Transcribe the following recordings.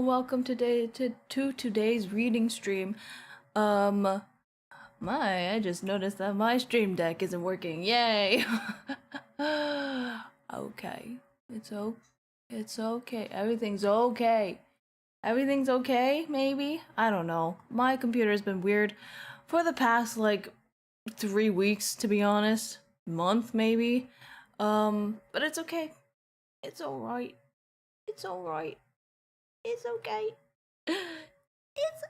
welcome to today's reading stream. I just noticed that my stream deck isn't working. Yay! Okay. It's okay. Everything's okay. Everything's okay, maybe? I don't know. My computer's been weird for the past, 3 weeks, to be honest. Month, maybe. But it's okay. It's alright. It's alright. It's okay. It's...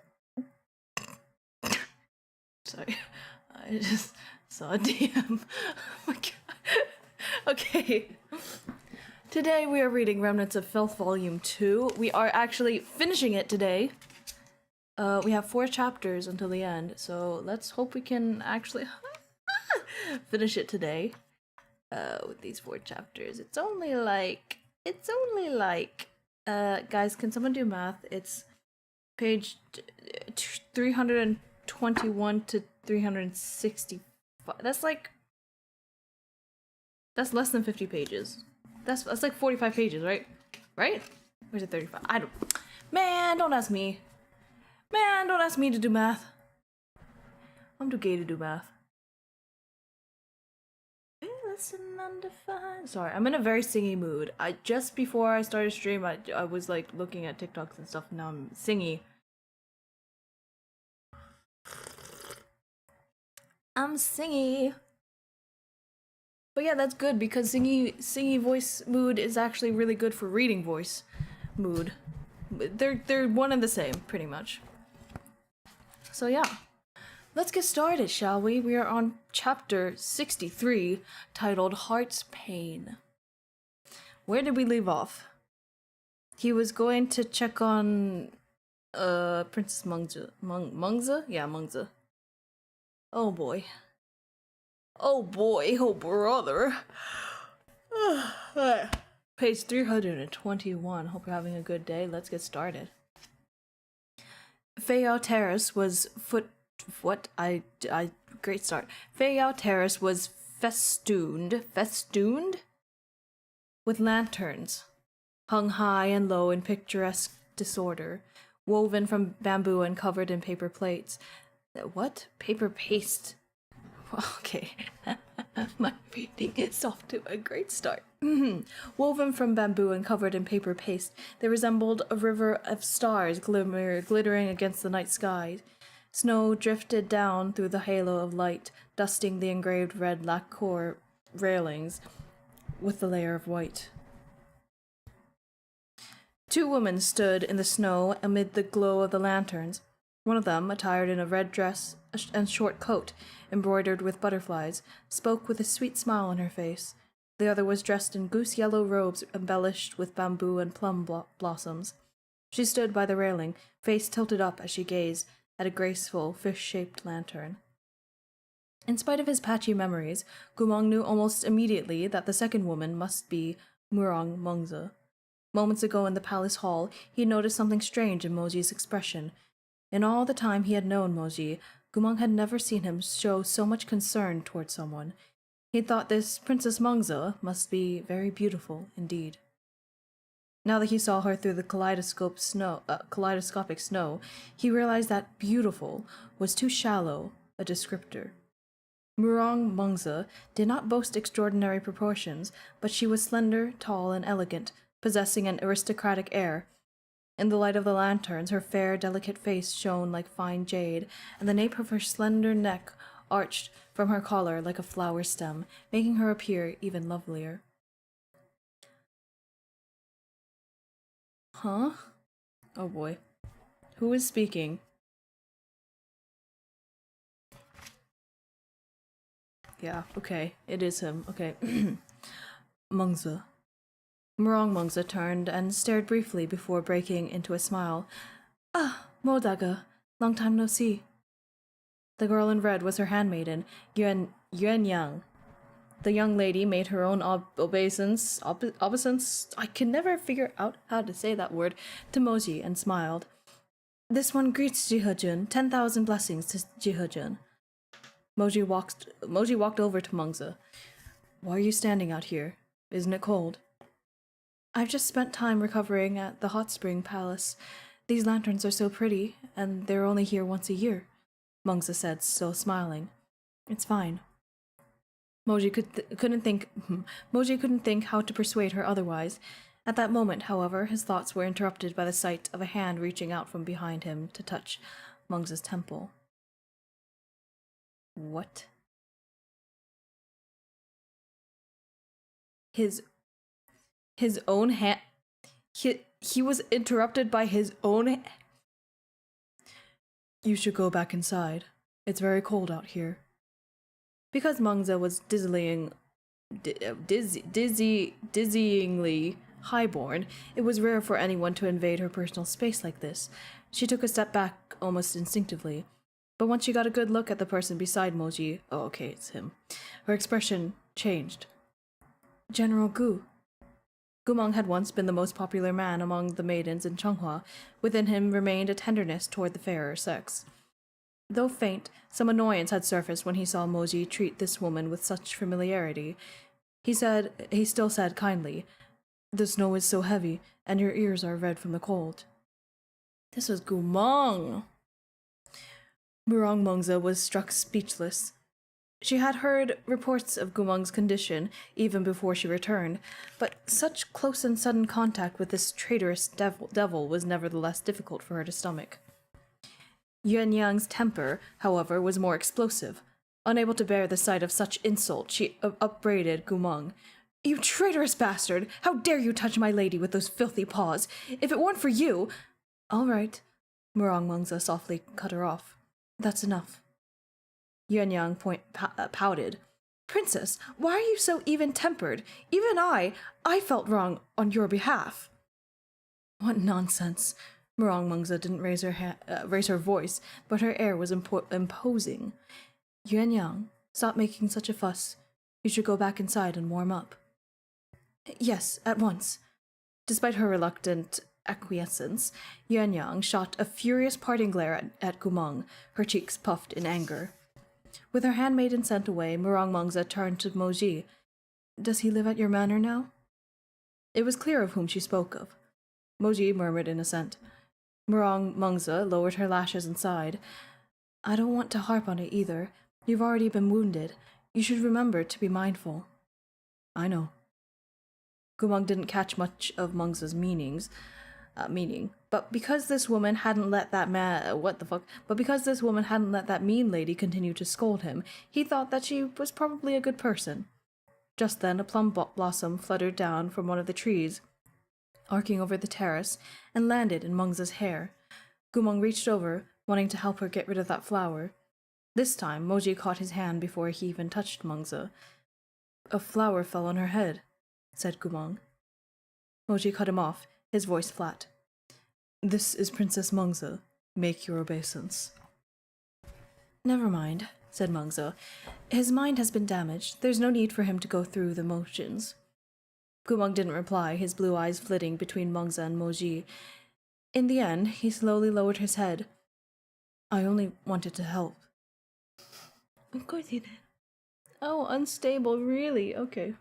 Sorry. I just saw a DM. Oh my god. Okay. Today we are reading Remnants of Filth Volume 2. We are actually finishing it today. We have 4 chapters until the end, so let's hope we can actually finish it today. With these 4 chapters. It's only like... guys, can someone do math? It's page 321 to 365. That's less than 50 pages. That's like 45 pages, right? Right? Or is it 35? I don't... Man, don't ask me. Man, don't ask me to do math. I'm too gay to do math. Listen undefined. Sorry, I'm in a very singy mood. Just before I started stream, I was like looking at TikToks and stuff, and now I'm singy. I'm singy. But yeah, that's good because singy voice mood is actually really good for reading voice mood. They're one and the same, pretty much. So yeah. Let's get started, shall we? We are on chapter 63, titled Heart's Pain. Where did we leave off? He was going to check on Princess Mungza? Yeah, Mungza. Oh boy. Oh boy, oh brother. Page 321. Hope you're having a good day. Let's get started. Fayao Terrace was great start. Fayao Terrace was festooned with lanterns, hung high and low in picturesque disorder, woven from bamboo and covered in paper plates. What? Paper paste. Okay. My reading is off to a great start. Woven from bamboo and covered in paper paste, they resembled a river of stars glittering against the night sky. Snow drifted down through the halo of light, dusting the engraved red lacquer railings with the layer of white. 2 women stood in the snow amid the glow of the lanterns. One of them, attired in a red dress and short coat, embroidered with butterflies, spoke with a sweet smile on her face. The other was dressed in goose-yellow robes embellished with bamboo and plum blossoms. She stood by the railing, face tilted up as she gazed at a graceful, fish-shaped lantern. In spite of his patchy memories, Gumong knew almost immediately that the second woman must be Murong Mungza. Moments ago in the palace hall, he noticed something strange in Moji's expression. In all the time he had known Moji, Gumong had never seen him show so much concern toward someone. He thought this Princess Mungza must be very beautiful indeed. Now that he saw her through the kaleidoscopic snow, he realized that beautiful was too shallow a descriptor. Murong Mungza did not boast extraordinary proportions, but she was slender, tall, and elegant, possessing an aristocratic air. In the light of the lanterns, her fair, delicate face shone like fine jade, and the nape of her slender neck arched from her collar like a flower stem, making her appear even lovelier. Huh? Oh boy. Who is speaking? Yeah, okay. It is him. Okay. Mungza. Murong Mungza turned and stared briefly before breaking into a smile. Ah, Modaga. Long time no see. The girl in red was her handmaiden, Yuan Yang. The young lady made her own obeisance, I can never figure out how to say that word, to Moji and smiled. This one greets Jihejun. 10,000 blessings to Jihejun. Moji walked over to Mungza. Why are you standing out here? Isn't it cold? I've just spent time recovering at the hot spring palace. These lanterns are so pretty, and they're only here once a year, Mungza said, still smiling. It's fine. Moji couldn't think. Moji couldn't think how to persuade her otherwise. At that moment, however, his thoughts were interrupted by the sight of a hand reaching out from behind him to touch Mungza's temple. What? His own hand. He was interrupted by his own. You should go back inside. It's very cold out here. Because Mungza was dizzyingly highborn, it was rare for anyone to invade her personal space like this. She took a step back almost instinctively. But once she got a good look at the person beside Moji, oh, okay, it's him, her expression changed. General Gu. Gumong had once been the most popular man among the maidens in Changhua. Within him remained a tenderness toward the fairer sex. Though faint, some annoyance had surfaced when he saw Moji treat this woman with such familiarity. He still said kindly, "The snow is so heavy, and your ears are red from the cold." This was Gumong. Murong Mungza was struck speechless. She had heard reports of Gumong's condition even before she returned, but such close and sudden contact with this traitorous devil was nevertheless difficult for her to stomach. Yuan Yang's temper, however, was more explosive. Unable to bear the sight of such insult, she upbraided Gumong. "You traitorous bastard! How dare you touch my lady with those filthy paws? If it weren't for you—" "All right," Murong Mungza softly cut her off. "That's enough." Yuan Yang pouted. "Princess, why are you so even-tempered? Even I felt wrong on your behalf." What nonsense. Murong Mungza didn't raise her voice, but her air was imposing. Yuan Yang, stop making such a fuss. You should go back inside and warm up. Yes, at once. Despite her reluctant acquiescence, Yuan Yang shot a furious parting glare at Gumong, her cheeks puffed in anger. With her handmaiden sent away, Murong Mungza turned to Moji. "Does he live at your manor now?" It was clear of whom she spoke of. Moji murmured in assent. Murong Mungza lowered her lashes and sighed. "I don't want to harp on it either. You've already been wounded. You should remember to be mindful." "I know." Gumong didn't catch much of Mungza's meaning, but because this woman hadn't let that mean lady continue to scold him, he thought that she was probably a good person. Just then, a plum blossom fluttered down from one of the trees, arcing over the terrace, and landed in Mungza's hair. Gumong reached over, wanting to help her get rid of that flower. This time, Moji caught his hand before he even touched Mungza. "A flower fell on her head," said Gumong. Moji cut him off, his voice flat. "This is Princess Mungza. Make your obeisance." "Never mind," said Mungza. "His mind has been damaged. There's no need for him to go through the motions." Gumong didn't reply, his blue eyes flitting between Mungza and Moji. In the end, he slowly lowered his head. "I only wanted to help." Of course he did. Oh, unstable, really? Okay.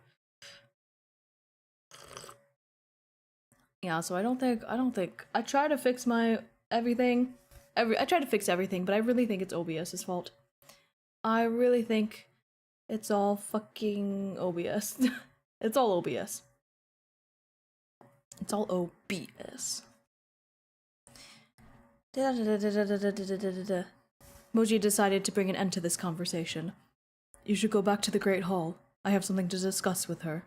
Yeah, so I don't think I try to fix my everything. I try to fix everything, but I really think it's OBS's fault. I really think it's all fucking OBS. It's all OBS. It's all OBS. Moji decided to bring an end to this conversation. "You should go back to the Great Hall. I have something to discuss with her."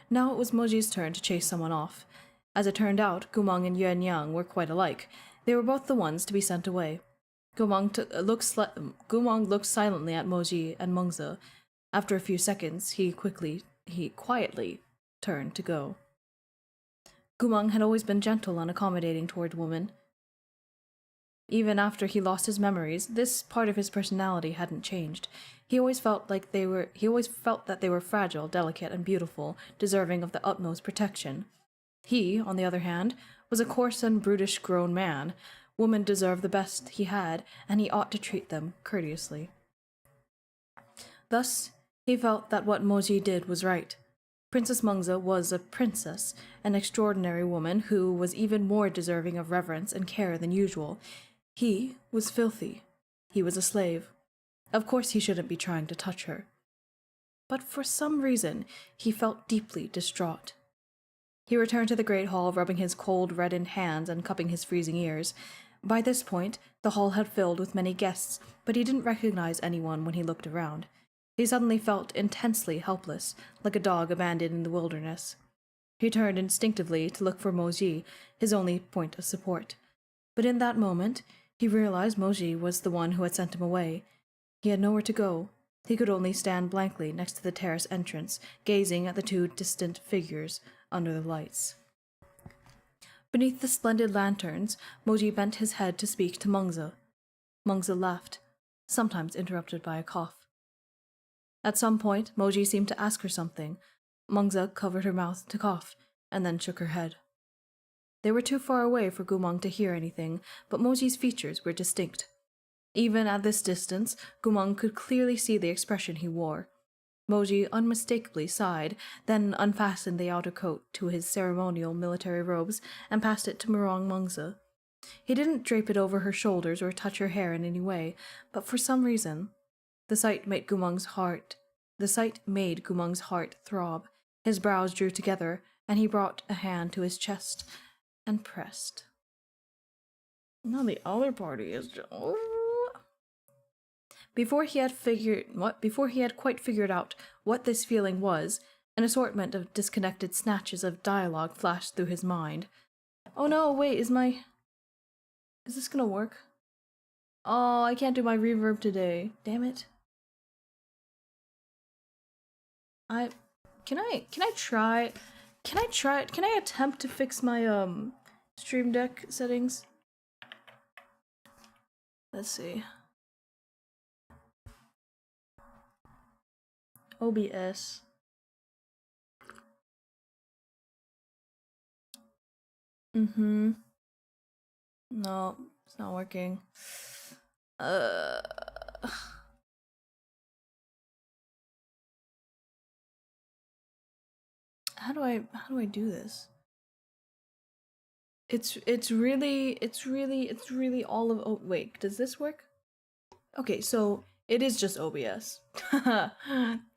Now it was Moji's turn to chase someone off. As it turned out, Gumong and Yuan Yang were quite alike. They were both the ones to be sent away. Gumong looked silently at Moji and Mungza. After a few seconds, he quietly turned to go. Gumong had always been gentle and accommodating toward women. Even after he lost his memories, this part of his personality hadn't changed. He always felt that they were fragile, delicate, and beautiful, deserving of the utmost protection. He, on the other hand, was a coarse and brutish grown man. Women deserved the best he had, and he ought to treat them courteously. Thus, he felt that what Moji did was right. Princess Mungza was a princess, an extraordinary woman who was even more deserving of reverence and care than usual. He was filthy. He was a slave. Of course he shouldn't be trying to touch her. But for some reason, he felt deeply distraught. He returned to the great hall, rubbing his cold, reddened hands and cupping his freezing ears. By this point, the hall had filled with many guests, but he didn't recognize anyone when he looked around. He suddenly felt intensely helpless, like a dog abandoned in the wilderness. He turned instinctively to look for Moji, his only point of support. But in that moment, he realized Moji was the one who had sent him away. He had nowhere to go. He could only stand blankly next to the terrace entrance, gazing at the two distant figures under the lights. Beneath the splendid lanterns, Moji bent his head to speak to Mungza. Mungza laughed, sometimes interrupted by a cough. At some point, Moji seemed to ask her something. Mungza covered her mouth to cough, and then shook her head. They were too far away for Gumong to hear anything, but Moji's features were distinct. Even at this distance, Gumong could clearly see the expression he wore. Moji unmistakably sighed, then unfastened the outer coat to his ceremonial military robes and passed it to Murong Mungza. He didn't drape it over her shoulders or touch her hair in any way, but for some reason, the sight made Gumong's heart throb. His brows drew together, and he brought a hand to his chest and pressed. Now the other party is just... Before he had quite figured out what this feeling was, an assortment of disconnected snatches of dialogue flashed through his mind. Oh no, wait, is this gonna work? Oh, I can't do my reverb today. Damn it. Can I attempt to fix my Stream Deck settings? Let's see. OBS. No, it's not working. How do I do this? It's really all of... Oh, wait, does this work? Okay, so it is just OBS.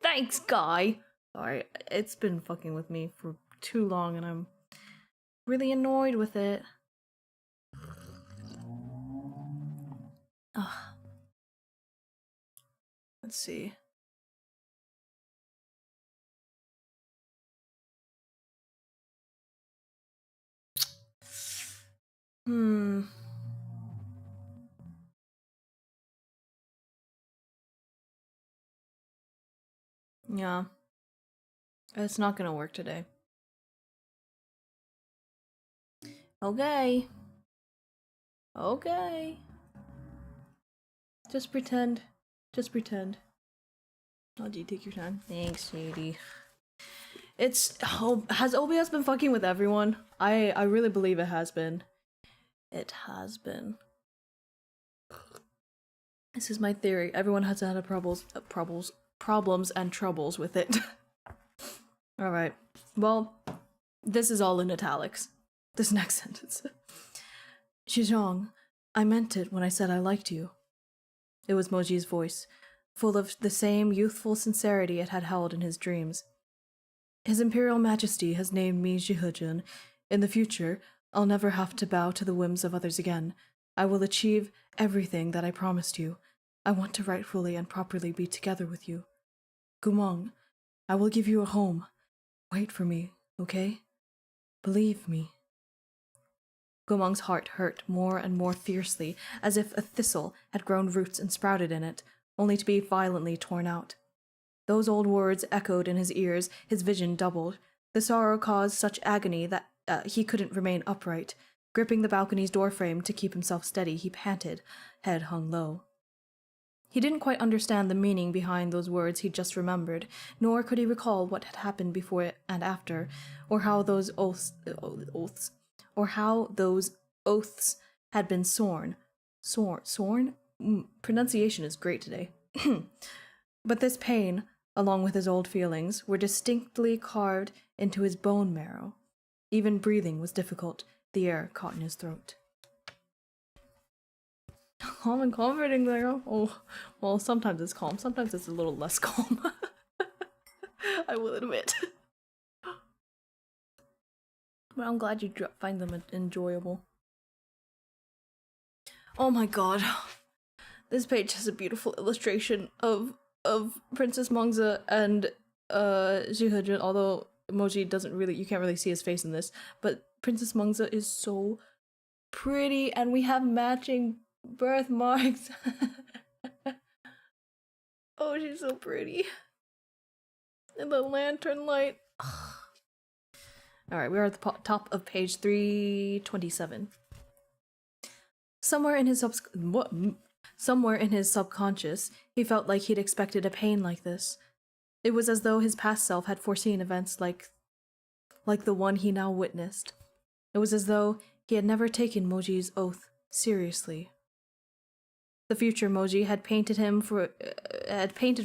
Thanks, guy! Sorry, it's been fucking with me for too long and I'm really annoyed with it. Ugh. Let's see. Yeah. It's not gonna work today. Okay. Okay. Just pretend. Just pretend. Oh, do you take your time? Thanks, sweetie. Has OBS been fucking with everyone? I really believe it has been. It has been. This is my theory. Everyone has had problems and troubles with it. Alright. Well, this is all in italics. This next sentence. Xizhong, I meant it when I said I liked you. It was Moji's voice, full of the same youthful sincerity it had held in his dreams. His Imperial Majesty has named me Zhihejin. In the future, I'll never have to bow to the whims of others again. I will achieve everything that I promised you. I want to rightfully and properly be together with you. Gumong, I will give you a home. Wait for me, okay? Believe me. Gumong's heart hurt more and more fiercely, as if a thistle had grown roots and sprouted in it, only to be violently torn out. Those old words echoed in his ears, his vision doubled. The sorrow caused such agony that he couldn't remain upright. Gripping the balcony's doorframe to keep himself steady, he panted, head hung low. He didn't quite understand the meaning behind those words he'd just remembered, nor could he recall what had happened before and after, or how those oaths had been sworn. Sworn? Pronunciation is great today. But this pain, along with his old feelings, were distinctly carved into his bone marrow. Even breathing was difficult. The air caught in his throat. Calm and comforting there. Oh, well, sometimes it's calm. Sometimes it's a little less calm. I will admit. But I'm glad you find them enjoyable. Oh my god. This page has a beautiful illustration of Princess Mongza and Zhihejin, although Moji you can't really see his face in this, but Princess Mongza is so pretty and we have matching birthmarks. Oh, she's so pretty. And the lantern light. Alright, we are at the top of page 327. Somewhere in his subconscious, he felt like he'd expected a pain like this. It was as though his past self had foreseen events like the one he now witnessed. It was as though he had never taken Moji's oath seriously. The future Moji had painted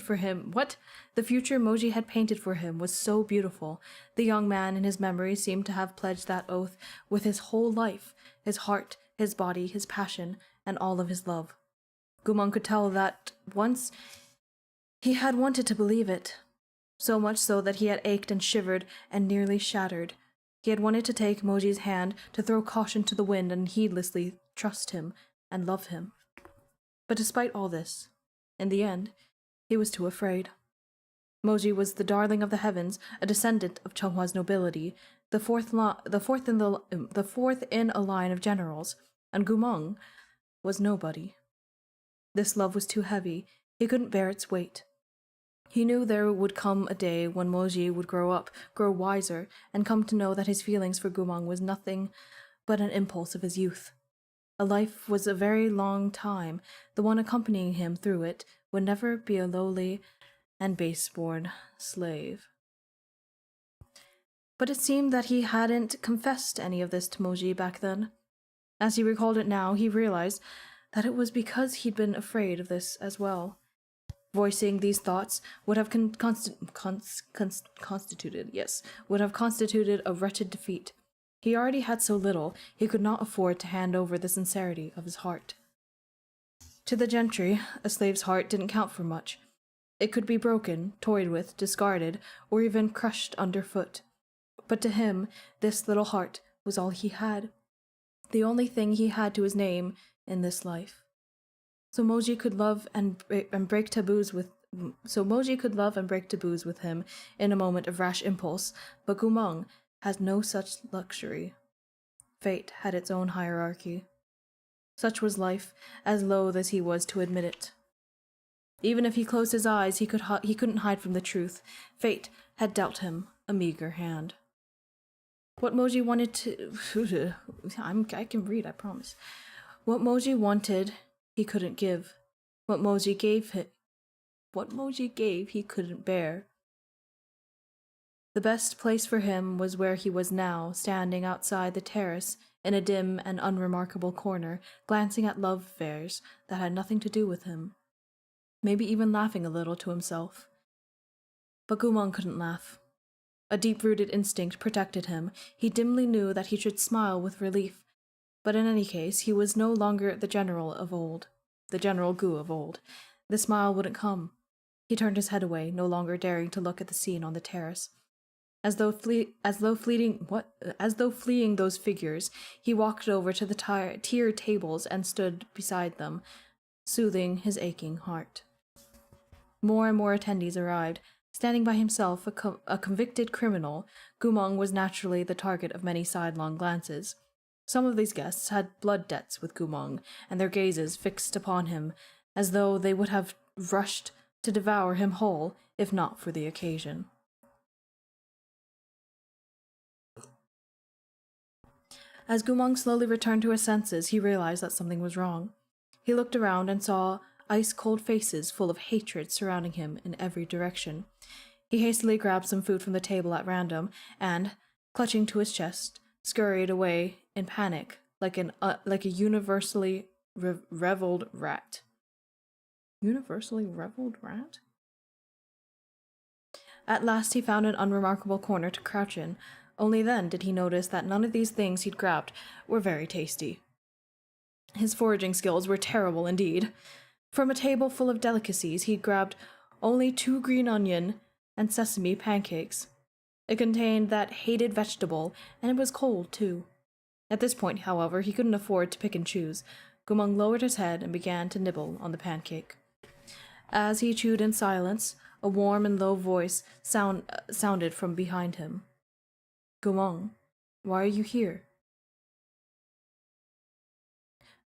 for him. What? The future Moji had painted for him was so beautiful. The young man in his memory seemed to have pledged that oath with his whole life, his heart, his body, his passion, and all of his love. Gumong could tell that once he had wanted to believe it, so much so that he had ached and shivered and nearly shattered. He had wanted to take Moji's hand, to throw caution to the wind and heedlessly trust him and love him. But despite all this, in the end, he was too afraid. Moji was the darling of the heavens, a descendant of Chenghua's nobility, the fourth in a line of generals, and Gumong was nobody. This love was too heavy. He couldn't bear its weight. He knew there would come a day when Moji would grow up, grow wiser, and come to know that his feelings for Gumong was nothing but an impulse of his youth. A life was a very long time. The one accompanying him through it would never be a lowly and base-born slave. But it seemed that he hadn't confessed any of this to Moji back then. As he recalled it now, he realized that it was because he'd been afraid of this as well. Voicing these thoughts would have constituted a wretched defeat. He already had so little, he could not afford to hand over the sincerity of his heart. To the gentry, a slave's heart didn't count for much. It could be broken, toyed with, discarded, or even crushed underfoot. But to him, this little heart was all he had. The only thing he had to his name in this life. So Moji could love and break taboos with him in a moment of rash impulse, but Gumong has no such luxury. Fate had its own hierarchy. Such was life, as loath as he was to admit it. Even if he closed his eyes, he couldn't hide from the truth. Fate had dealt him a meager hand. What Moji wanted to... I can read, I promise. What Moji wanted, he couldn't give. What Moji gave, he couldn't bear. The best place for him was where he was now, standing outside the terrace, in a dim and unremarkable corner, glancing at love affairs that had nothing to do with him. Maybe even laughing a little to himself. But Gumong couldn't laugh. A deep-rooted instinct protected him. He dimly knew that he should smile with relief. But in any case, he was no longer the General Gu of old. The smile wouldn't come. He turned his head away, no longer daring to look at the scene on the terrace. As though fleeing those figures, he walked over to the tiered tables and stood beside them, soothing his aching heart. More and more attendees arrived. Standing by himself, a convicted criminal, Gumong was naturally the target of many sidelong glances. Some of these guests had blood debts with Gumong, and their gazes fixed upon him, as though they would have rushed to devour him whole, if not for the occasion. As Gumong slowly returned to his senses, he realized that something was wrong. He looked around and saw ice-cold faces full of hatred surrounding him in every direction. He hastily grabbed some food from the table at random and, clutching to his chest, scurried away in panic like a universally reveled rat. Universally reveled rat? At last he found an unremarkable corner to crouch in. Only then did he notice that none of these things he'd grabbed were very tasty. His foraging skills were terrible indeed. From a table full of delicacies, he'd grabbed only 2 green onion and sesame pancakes. It contained that hated vegetable, and it was cold, too. At this point, however, he couldn't afford to pick and choose. Gumong lowered his head and began to nibble on the pancake. As he chewed in silence, a warm and low voice sounded from behind him. Gumong, why are you here?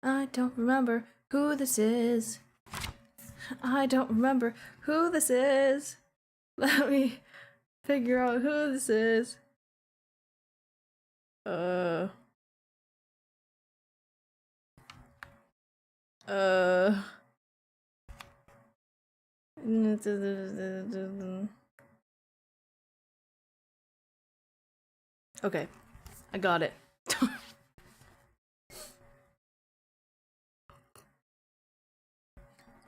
I don't remember who this is. I don't remember who this is. Let me figure out who this is. Okay, I got it.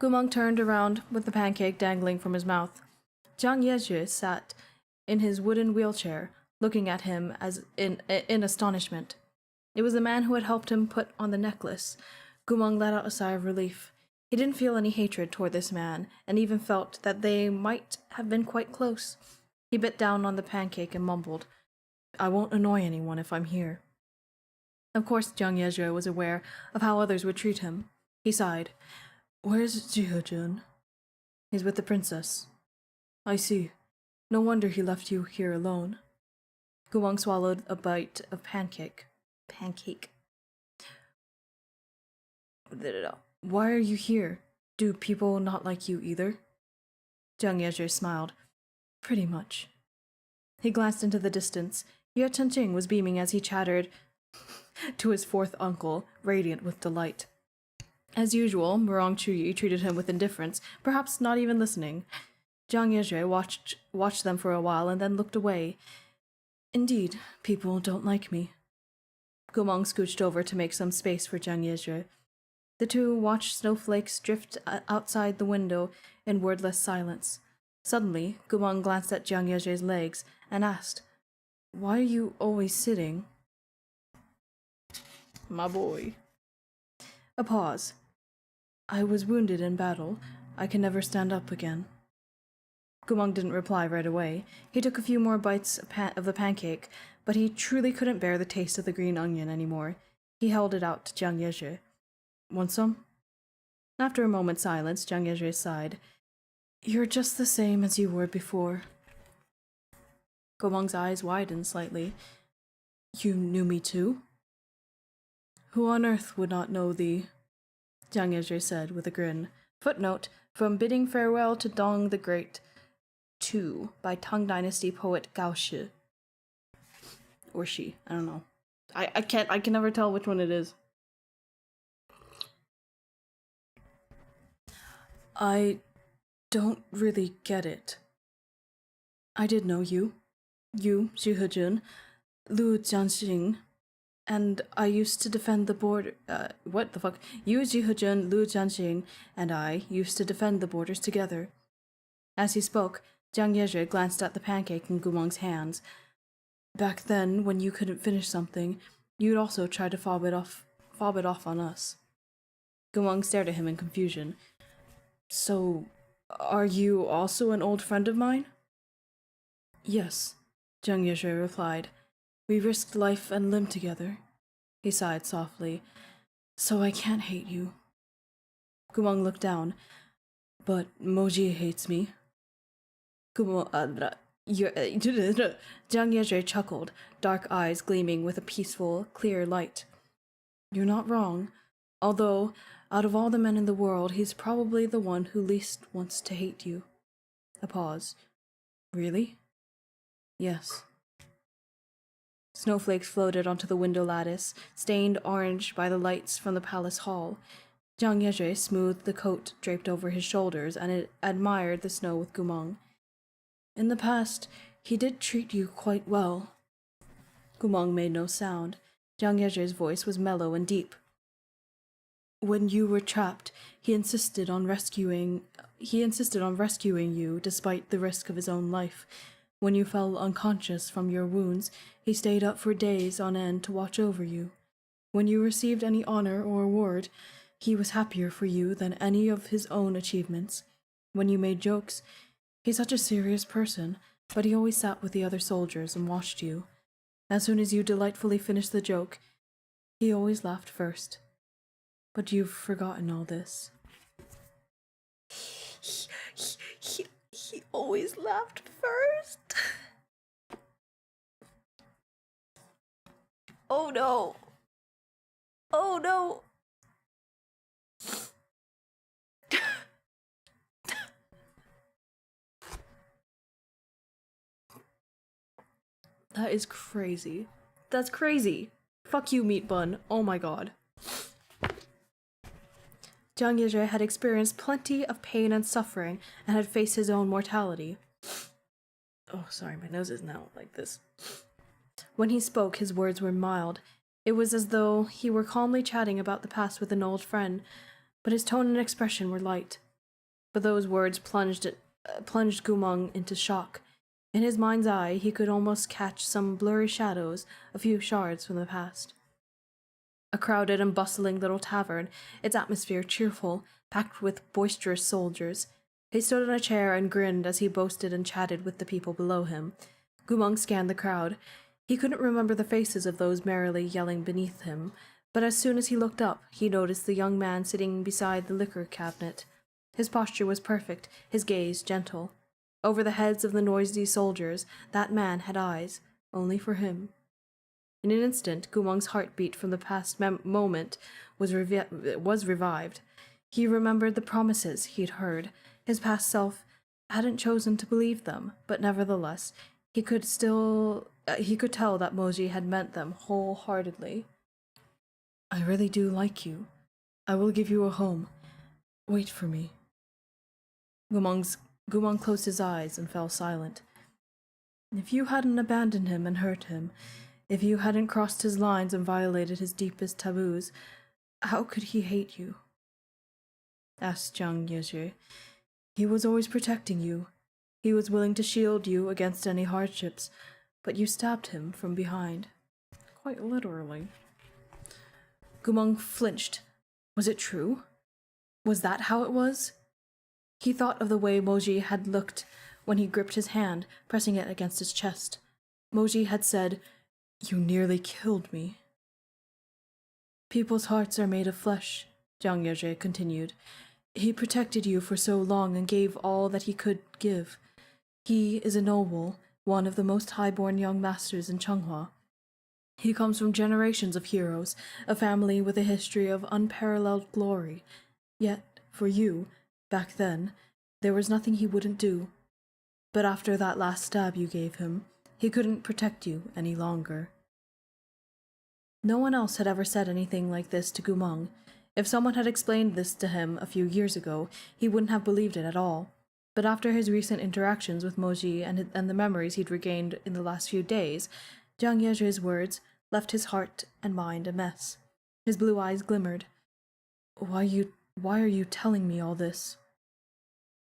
Gumong turned around with the pancake dangling from his mouth. Jiang Yezhi sat in his wooden wheelchair, looking at him as in astonishment. It was the man who had helped him put on the necklace. Gumong let out a sigh of relief. He didn't feel any hatred toward this man, and even felt that they might have been quite close. He bit down on the pancake and mumbled, I won't annoy anyone if I'm here. Of course, Jiang Yezhi was aware of how others would treat him. He sighed. Where's Jihejun? He's with the princess. I see. No wonder he left you here alone. Gumong swallowed a bite of pancake. Why are you here? Do people not like you either? Jiang Yezhi smiled. Pretty much. He glanced into the distance. Yue Chenqing was beaming as he chattered to his 4th uncle, radiant with delight. As usual, Murong Chuyi treated him with indifference, perhaps not even listening. Jiang Yezhi watched them for a while and then looked away. Indeed, people don't like me. Gumong scooched over to make some space for Jiang Yezhi. The two watched snowflakes drift outside the window in wordless silence. Suddenly, Gumong glanced at Jiang Yezhi's legs and asked, Why are you always sitting? My boy. A pause. I was wounded in battle. I can never stand up again. Gumong didn't reply right away. He took a few more bites of the pancake, but he truly couldn't bear the taste of the green onion anymore. He held it out to Jiang Yezhi. Want some? After a moment's silence, Jiang Yezhi sighed. You're just the same as you were before. Gumong's eyes widened slightly. You knew me too? Who on earth would not know thee? Jiang Yezhi said with a grin. Footnote, from Bidding Farewell to Dong the Great 2 by Tang Dynasty poet Gao Shi. Or she, I don't know. I can never tell which one it is. I don't really get it. I did know you. You, Jihejun, Lu Jianxing, and I used to defend the border. What the fuck? You, Jihejun, Lu Jianxing, and I used to defend the borders together. As he spoke, Jiang Yezhi glanced at the pancake in Gumong's hands. Back then, when you couldn't finish something, you'd also try to fob it off on us. Gumong stared at him in confusion. So, are you also an old friend of mine? Yes, Jiang Yezhi replied. We risked life and limb together. He sighed softly. So I can't hate you. Gumong looked down. But Moji hates me. Jiang Yezhi chuckled, dark eyes gleaming with a peaceful, clear light. You're not wrong. Although, out of all the men in the world, he's probably the one who least wants to hate you. A pause. Really? Yes. Snowflakes floated onto the window lattice, stained orange by the lights from the palace hall. Jiang Yezhi smoothed the coat draped over his shoulders and admired the snow with Gumong. In the past, he did treat you quite well. Gumong made no sound. Jiang Yezhi's voice was mellow and deep. When you were trapped, he insisted on rescuing you despite the risk of his own life. When you fell unconscious from your wounds, he stayed up for days on end to watch over you. When you received any honor or award, he was happier for you than any of his own achievements. When you made jokes, he's such a serious person, but he always sat with the other soldiers and watched you. As soon as you delightfully finished the joke, he always laughed first. But you've forgotten all this. He always laughed first. Oh no. Oh no. That is crazy. That's crazy. Fuck you, meat bun. Oh my god. Jiang Yizhe had experienced plenty of pain and suffering and had faced his own mortality. Oh, sorry, my nose is now like this. When he spoke, his words were mild. It was as though he were calmly chatting about the past with an old friend, but his tone and expression were light. But those words plunged Gumeng into shock. In his mind's eye, he could almost catch some blurry shadows, a few shards from the past. A crowded and bustling little tavern, its atmosphere cheerful, packed with boisterous soldiers. He stood on a chair and grinned as he boasted and chatted with the people below him. Gumeng scanned the crowd. He couldn't remember the faces of those merrily yelling beneath him, but as soon as he looked up, he noticed the young man sitting beside the liquor cabinet. His posture was perfect, his gaze gentle. Over the heads of the noisy soldiers, that man had eyes, only for him. In an instant, Gumeng's heartbeat from the past moment was revived. He remembered the promises he'd heard. His past self hadn't chosen to believe them, but nevertheless, he could tell that Moji had meant them wholeheartedly. I really do like you. I will give you a home. Wait for me. Gumeng closed his eyes and fell silent. If you hadn't abandoned him and hurt him, if you hadn't crossed his lines and violated his deepest taboos, how could he hate you? Asked Jiang Yizhe. He was always protecting you. He was willing to shield you against any hardships, but you stabbed him from behind. Quite literally. Gumeng flinched. Was it true? Was that how it was? He thought of the way Moji had looked when he gripped his hand, pressing it against his chest. Moji had said, "You nearly killed me." People's hearts are made of flesh, Jiang Yizhe continued. He protected you for so long and gave all that he could give. He is a noble, one of the most high-born young masters in Changhua. He comes from generations of heroes, a family with a history of unparalleled glory. Yet, for you, back then, there was nothing he wouldn't do. But after that last stab you gave him, he couldn't protect you any longer. No one else had ever said anything like this to Gumeng. If someone had explained this to him a few years ago, he wouldn't have believed it at all. But after his recent interactions with Moji and the memories he'd regained in the last few days, Jiang Yezhe's words left his heart and mind a mess. His blue eyes glimmered. Why are you telling me all this?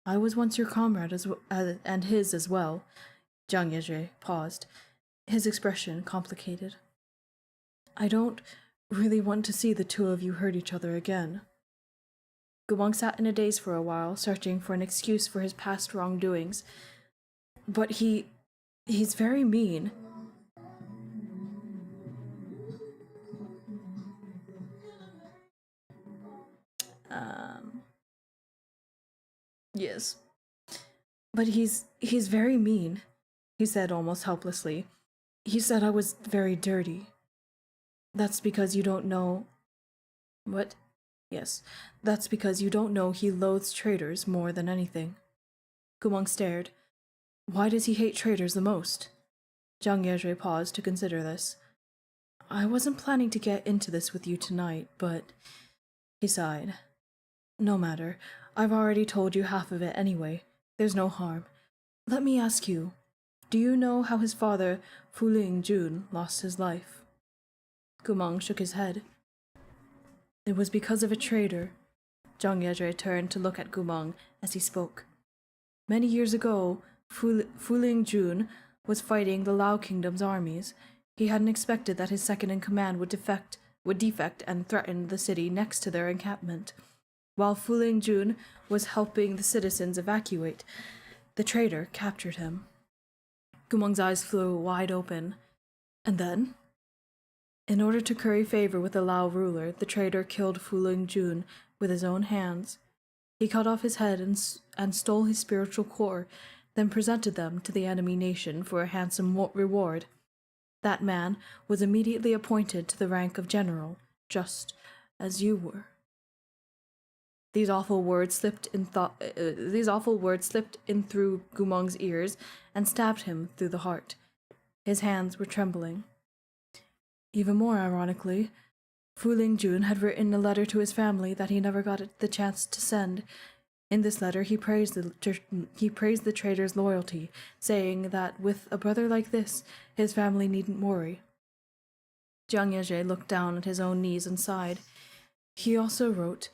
I was once your comrade and his as well. Jiang Yezhe paused, his expression complicated. I don't really want to see the two of you hurt each other again. Gumeng sat in a daze for a while, searching for an excuse for his past wrongdoings. But he's very mean. Yes. But he's very mean, he said almost helplessly. He said I was very dirty. That's because you don't know... What? Yes, that's because you don't know he loathes traitors more than anything. Gumeng stared. Why does he hate traitors the most? Jiang Yezhe paused to consider this. I wasn't planning to get into this with you tonight, but... He sighed. No matter. I've already told you half of it anyway. There's no harm. Let me ask you, do you know how his father, Fuling Jun, lost his life? Gumeng shook his head. It was because of a traitor. Zhang Yezhe turned to look at Gumeng as he spoke. Many years ago, Fu Lingjun was fighting the Lao Kingdom's armies. He hadn't expected that his second-in-command would defect and threaten the city next to their encampment. While Fu Lingjun was helping the citizens evacuate, the traitor captured him. Gumeng's eyes flew wide open. And then? In order to curry favor with the Lao ruler, the traitor killed Fu Lingjun with his own hands. He cut off his head and stole his spiritual core, then presented them to the enemy nation for a handsome reward. That man was immediately appointed to the rank of general, just as you were. These awful words slipped in through Gumeng's ears and stabbed him through the heart. His hands were trembling. Even more ironically, Fu Lingjun had written a letter to his family that he never got the chance to send. In this letter, he praised the traitor's loyalty, saying that with a brother like this, his family needn't worry. Zhang Yezhe looked down at his own knees and sighed. He also wrote,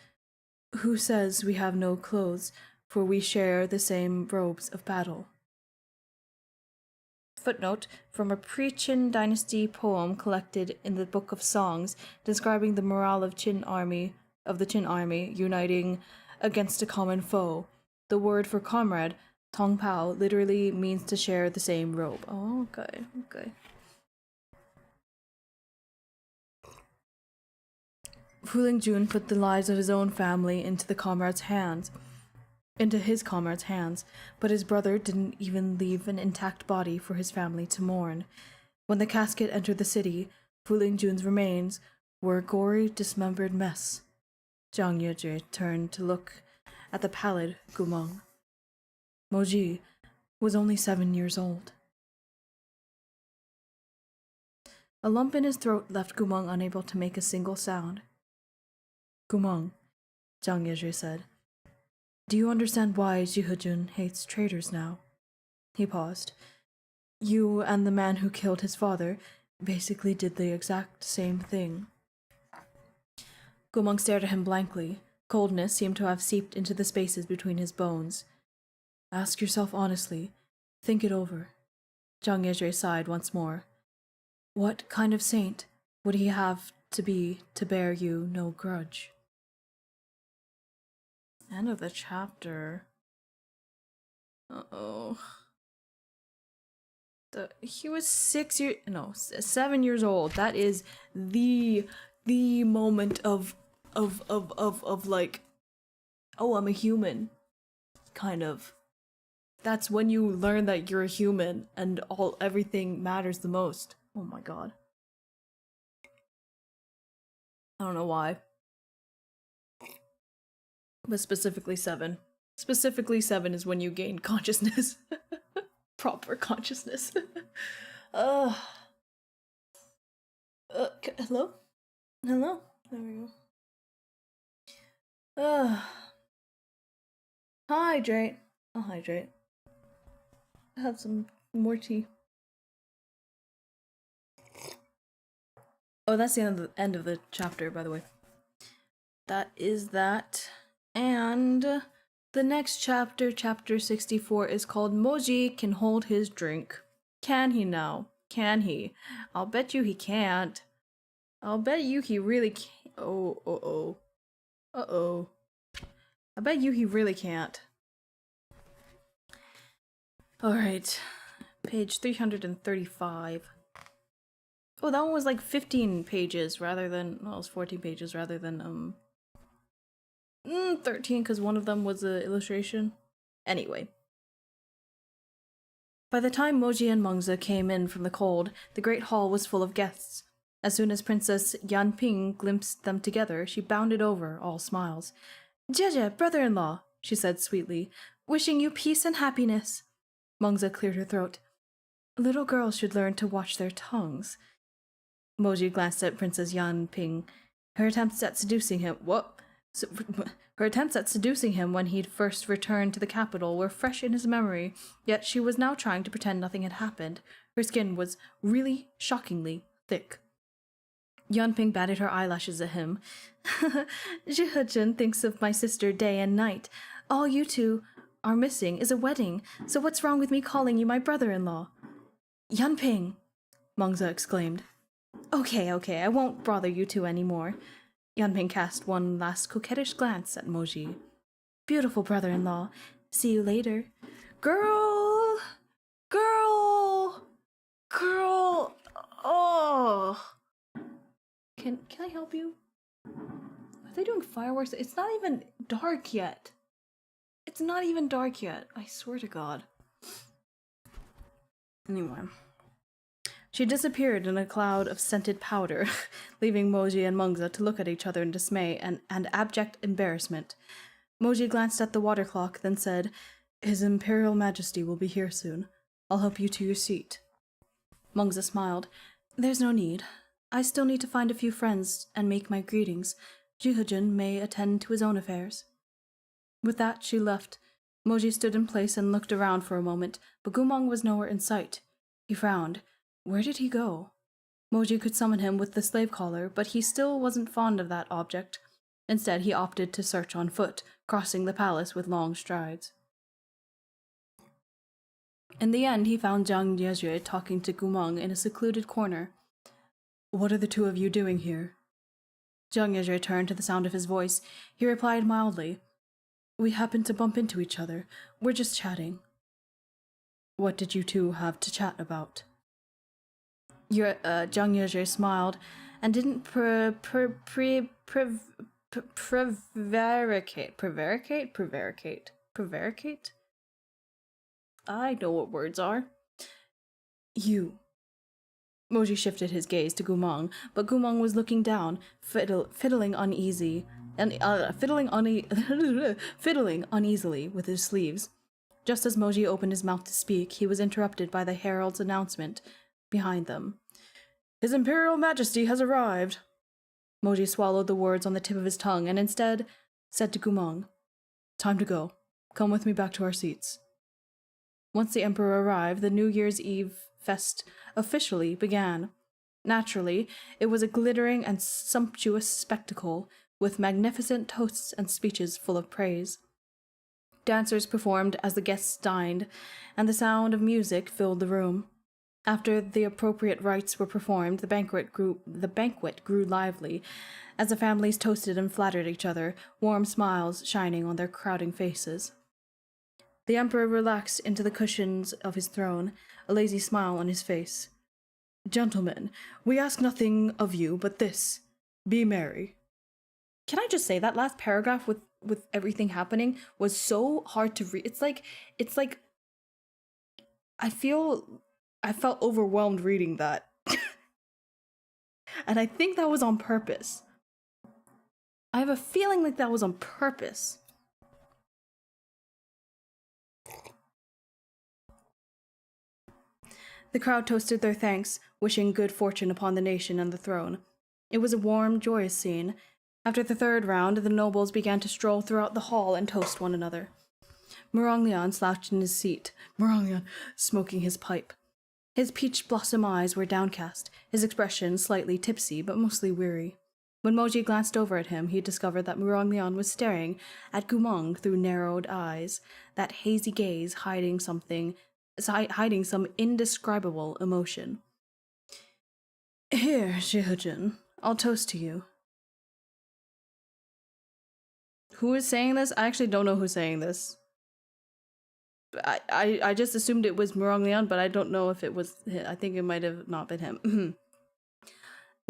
"Who says we have no clothes, for we share the same robes of battle." Footnote from a pre-Qin dynasty poem collected in the Book of Songs describing the morale of the Qin army uniting against a common foe. The word for comrade, Tong Pao, literally means to share the same robe. Oh, okay. Fu Lingjun put the lives of his own family into his comrade's hands, but his brother didn't even leave an intact body for his family to mourn. When the casket entered the city, Fu Lingjun's remains were a gory, dismembered mess. Zhang Yezhe turned to look at the pallid Gumeng. Moji was only 7 years old. A lump in his throat left Gumeng unable to make a single sound. Gumeng, Zhang Yezhe said, do you understand why Jihujun hates traitors now? He paused. You and the man who killed his father basically did the exact same thing. Gumeng stared at him blankly. Coldness seemed to have seeped into the spaces between his bones. Ask yourself honestly. Think it over. Zhang Yezhe sighed once more. What kind of saint would he have to be to bear you no grudge? End of the chapter. Uh-oh. He was 7 years old. That is the moment of like, oh, I'm a human, kind of. That's when you learn that you're a human and everything matters the most. Oh my god. I don't know why. But specifically 7. Specifically 7 is when you gain consciousness. Proper consciousness. Hello? Hello? There we go. Hydrate. I'll hydrate. Have some more tea. Oh, that's the end of the chapter, by the way. That is that. And the next chapter, chapter 64, is called Moji Can Hold His Drink. Can he now? Can he? I'll bet you he can't. I'll bet you he really can't. Uh-oh. I bet you he really can't. Alright. Page 335. Oh, that one was like 15 pages rather than... Well, it was 14 pages rather than, 13, because one of them was an illustration. Anyway. By the time Moji and Mengzi came in from the cold, the great hall was full of guests. As soon as Princess Yanping glimpsed them together, she bounded over, all smiles. Jie, brother-in-law, she said sweetly, wishing you peace and happiness. Mengzi cleared her throat. Little girls should learn to watch their tongues. Moji glanced at Princess Yanping. Her attempts at seducing him when he'd first returned to the capital were fresh in his memory, yet she was now trying to pretend nothing had happened. Her skin was really shockingly thick. Yunping batted her eyelashes at him. Jihejin thinks of my sister day and night. All you two are missing is a wedding, so what's wrong with me calling you my brother-in-law? Yunping! Mengzi exclaimed. Okay, I won't bother you two anymore. Yunping cast one last coquettish glance at Moji. Beautiful brother-in-law. See you later. Girl! Girl! Girl! Oh! Can I help you? Are they doing fireworks? It's not even dark yet. It's not even dark yet. I swear to God. Anyway. She disappeared in a cloud of scented powder, leaving Moji and Mengzi to look at each other in dismay and abject embarrassment. Moji glanced at the water clock, then said, His Imperial Majesty will be here soon. I'll help you to your seat. Mengzi smiled. There's no need. I still need to find a few friends and make my greetings. Jihejin may attend to his own affairs. With that, she left. Moji stood in place and looked around for a moment, but Gumong was nowhere in sight. He frowned. Where did he go? Moji could summon him with the slave collar, but he still wasn't fond of that object. Instead, he opted to search on foot, crossing the palace with long strides. In the end, he found Zhang Yezhe talking to Gumong in a secluded corner. What are the two of you doing here? Zhang Yezhe turned to the sound of his voice. He replied mildly, We happened to bump into each other. We're just chatting. What did you two have to chat about? Zhang Yezhe smiled and didn't prevaricate. I know what words are. You. Moji shifted his gaze to Gumong, but Gumong was looking down, fiddling uneasily with his sleeves. Just as Moji opened his mouth to speak, he was interrupted by the herald's announcement behind them. His Imperial Majesty has arrived. Moji swallowed the words on the tip of his tongue and instead said to Gumong, Time to go. Come with me back to our seats. Once the Emperor arrived, the New Year's Eve fest officially began. Naturally, it was a glittering and sumptuous spectacle, with magnificent toasts and speeches full of praise. Dancers performed as the guests dined, and the sound of music filled the room. After the appropriate rites were performed, the banquet grew lively, as the families toasted and flattered each other, warm smiles shining on their crowding faces. The Emperor relaxed into the cushions of his throne, a lazy smile on his face. Gentlemen, we ask nothing of you but this. Be merry. Can I just say that last paragraph with everything happening was so hard to read. It's like I felt overwhelmed reading that. And I think that was on purpose. I have a feeling like that was on purpose. The crowd toasted their thanks, wishing good fortune upon the nation and the throne. It was a warm, joyous scene. After the third round, the nobles began to stroll throughout the hall and toast one another. Muronglian slouched in his seat, smoking his pipe. His peach blossom eyes were downcast, his expression slightly tipsy but mostly weary. When Moji glanced over at him, he discovered that Muronglian was staring at Gumong through narrowed eyes, that hazy gaze hiding some indescribable emotion. Here, Jihejin, I'll toast to you. Who is saying this? I actually don't know who's saying this. I just assumed it was Muronglian, but I don't know if it was him. I think it might have not been him.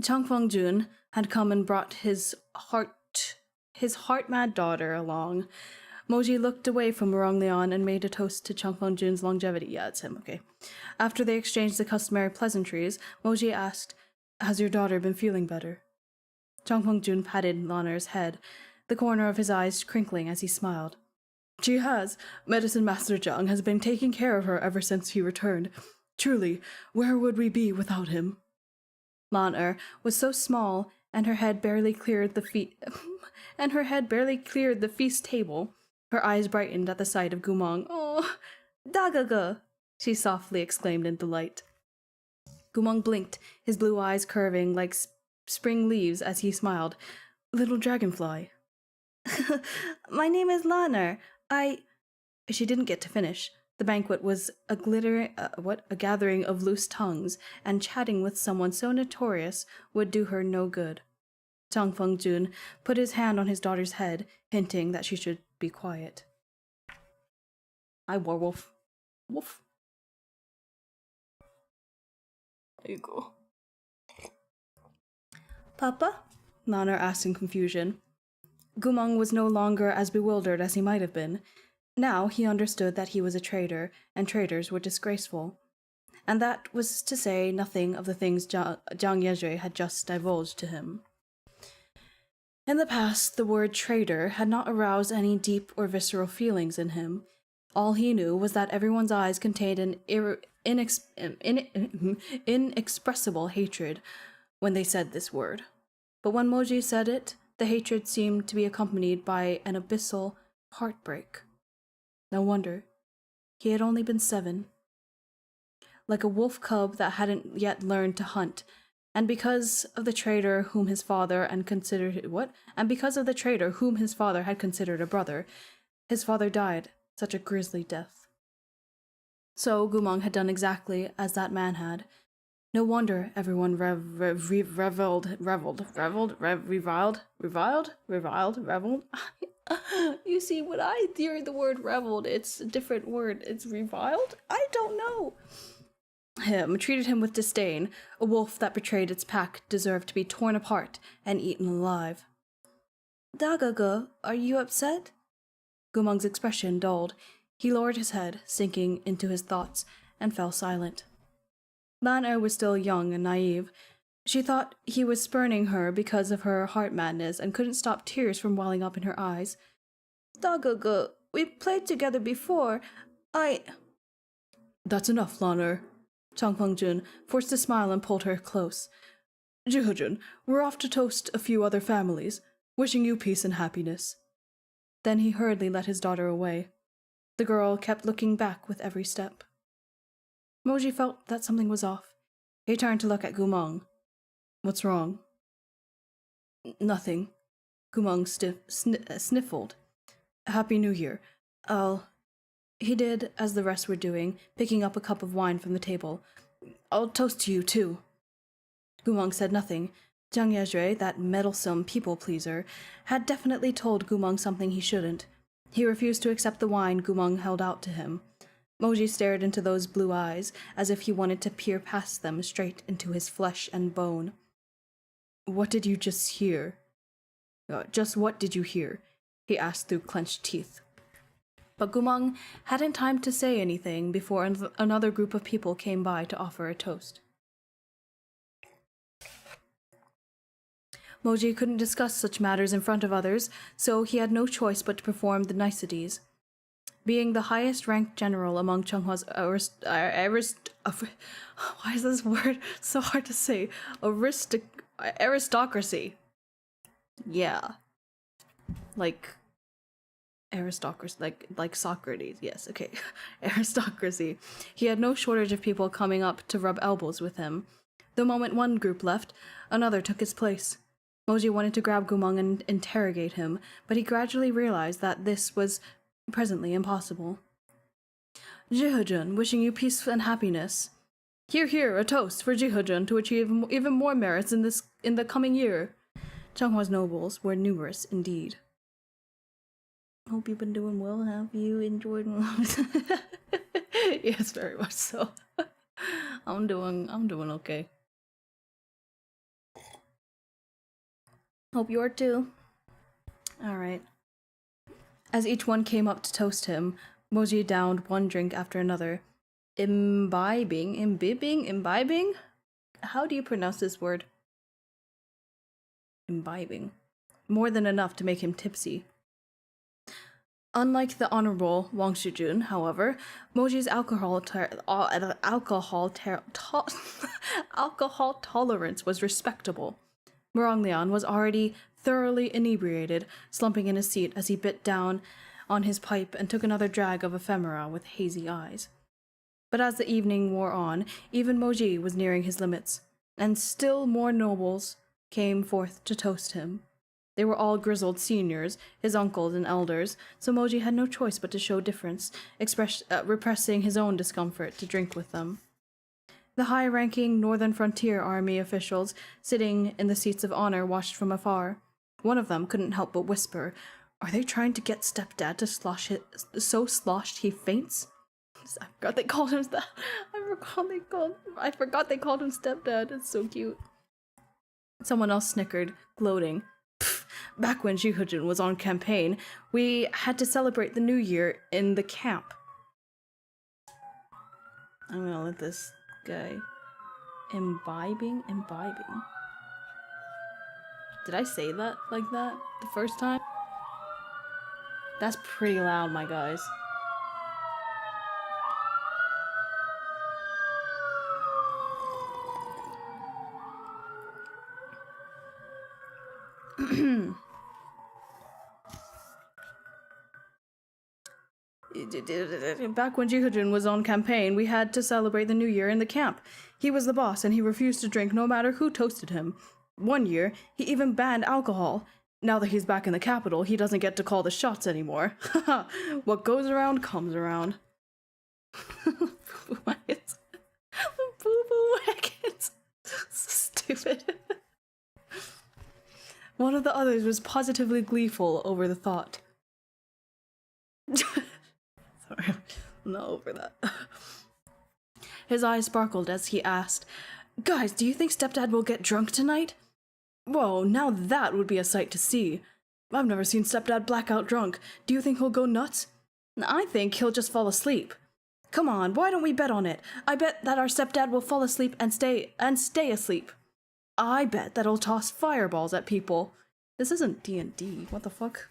Chang Feng-jun had come and brought his heart-mad daughter along. Moji looked away from Muronglian and made a toast to Chang Feng-jun's longevity. Yeah, it's him, okay. After they exchanged the customary pleasantries, Moji asked, Has your daughter been feeling better? Chang Feng-jun patted Lanner's head, the corner of his eyes crinkling as he smiled. She has. Medicine Master Zhang has been taking care of her ever since he returned. Truly, where would we be without him? Lanner was so small, and her head barely cleared the feast table. Her eyes brightened at the sight of Gumong. Oh, Dagaga! She softly exclaimed in delight. Gumong blinked, his blue eyes curving like spring leaves as he smiled. Little dragonfly. My name is Lanner. She didn't get to finish. The banquet was a gathering of loose tongues, and chatting with someone so notorious would do her no good. Tang Feng-jun put his hand on his daughter's head, hinting that she should be quiet. Hi, werewolf. Wolf. There you go. Papa? Lanner asked in confusion. Gumong was no longer as bewildered as he might have been. Now he understood that he was a traitor, and traitors were disgraceful. And that was to say nothing of the things Jiang Yezhe had just divulged to him. In the past, the word traitor had not aroused any deep or visceral feelings in him. All he knew was that everyone's eyes contained an inexpressible hatred when they said this word. But when Moji said it, the hatred seemed to be accompanied by an abyssal heartbreak. No wonder. He had only been 7. Like a wolf cub that hadn't yet learned to hunt, and because of the traitor whom his father had considered a brother, his father died such a grisly death. So Gumong had done exactly as that man had. No wonder everyone reviled. You see, when I hear the word reveled, it's a different word. It's reviled? I don't know. Treated him with disdain. A wolf that betrayed its pack deserved to be torn apart and eaten alive. Dagaga, are you upset? Gumong's expression dulled. He lowered his head, sinking into his thoughts, and fell silent. Lanner was still young and naive. She thought he was spurning her because of her heart madness and couldn't stop tears from welling up in her eyes. Dagaga, we've played together before. That's enough, Lanner. Tang Feng-jun forced a smile and pulled her close. Jihojun, we're off to toast a few other families, wishing you peace and happiness. Then he hurriedly led his daughter away. The girl kept looking back with every step. Moji felt that something was off. He turned to look at Gumong. What's wrong? Nothing. Gumong sniffled. Happy New Year. He did as the rest were doing, picking up a cup of wine from the table. I'll toast to you, too. Gumong said nothing. Jiang Yezhe, that meddlesome people-pleaser, had definitely told Gumong something he shouldn't. He refused to accept the wine Gumong held out to him. Moji stared into those blue eyes, as if he wanted to peer past them straight into his flesh and bone. What did you just hear? Just what did you hear? He asked through clenched teeth. But Gumong hadn't time to say anything before another group of people came by to offer a toast. Moji couldn't discuss such matters in front of others, so he had no choice but to perform the niceties. Being the highest-ranked general among Chenghua's why is this word so hard to say? Aristocracy. Yeah. Like aristocracy, like Socrates, yes, okay. Aristocracy. He had no shortage of people coming up to rub elbows with him. The moment one group left, another took its place. Moji wanted to grab Gumong and interrogate him, but he gradually realized that this was presently impossible. Jihojun, wishing you peace and happiness. Hear, hear, a toast for Jihojun to achieve even more merits in the coming year. Chenghua's nobles were numerous indeed. Hope you've been doing well. Have you enjoyed? Yes, very much so. I'm doing okay. Hope you are too. All right. As each one came up to toast him, Moji downed one drink after another. Imbibing? How do you pronounce this word? Imbibing. More than enough to make him tipsy. Unlike the Honorable Wang Shijun, however, Moji's alcohol tolerance was respectable. Muronglian was already thoroughly inebriated, slumping in his seat as he bit down on his pipe and took another drag of ephemera with hazy eyes. But as the evening wore on, even Moji was nearing his limits, and still more nobles came forth to toast him. They were all grizzled seniors, his uncles and elders, so Moji had no choice but to show difference, repressing his own discomfort to drink with them. The high-ranking Northern Frontier Army officials sitting in the seats of honor watched from afar. One of them couldn't help but whisper, "Are they trying to get Stepdad to so sloshed he faints?" I forgot they called him that. I forgot they called him Stepdad. It's so cute. Someone else snickered, gloating. Back when Jihujin was on campaign, we had to celebrate the New Year in the camp. I'm gonna let this guy... Imbibing? Did I say that like that the first time? That's pretty loud, my guys. Back when Jihujin was on campaign, we had to celebrate the New Year in the camp. He was the boss, and he refused to drink no matter who toasted him. One year, he even banned alcohol. Now that he's back in the capital, he doesn't get to call the shots anymore. What goes around comes around. Boo-boo wagons. Stupid. One of the others was positively gleeful over the thought. Sorry, I'm not over that. His eyes sparkled as he asked, "Guys, do you think Stepdad will get drunk tonight?" Whoa, now that would be a sight to see. I've never seen Stepdad blackout drunk. Do you think he'll go nuts? I think he'll just fall asleep. Come on, why don't we bet on it? I bet that our Stepdad will fall asleep and stay asleep. I bet that he'll toss fireballs at people. This isn't D&D, what the fuck?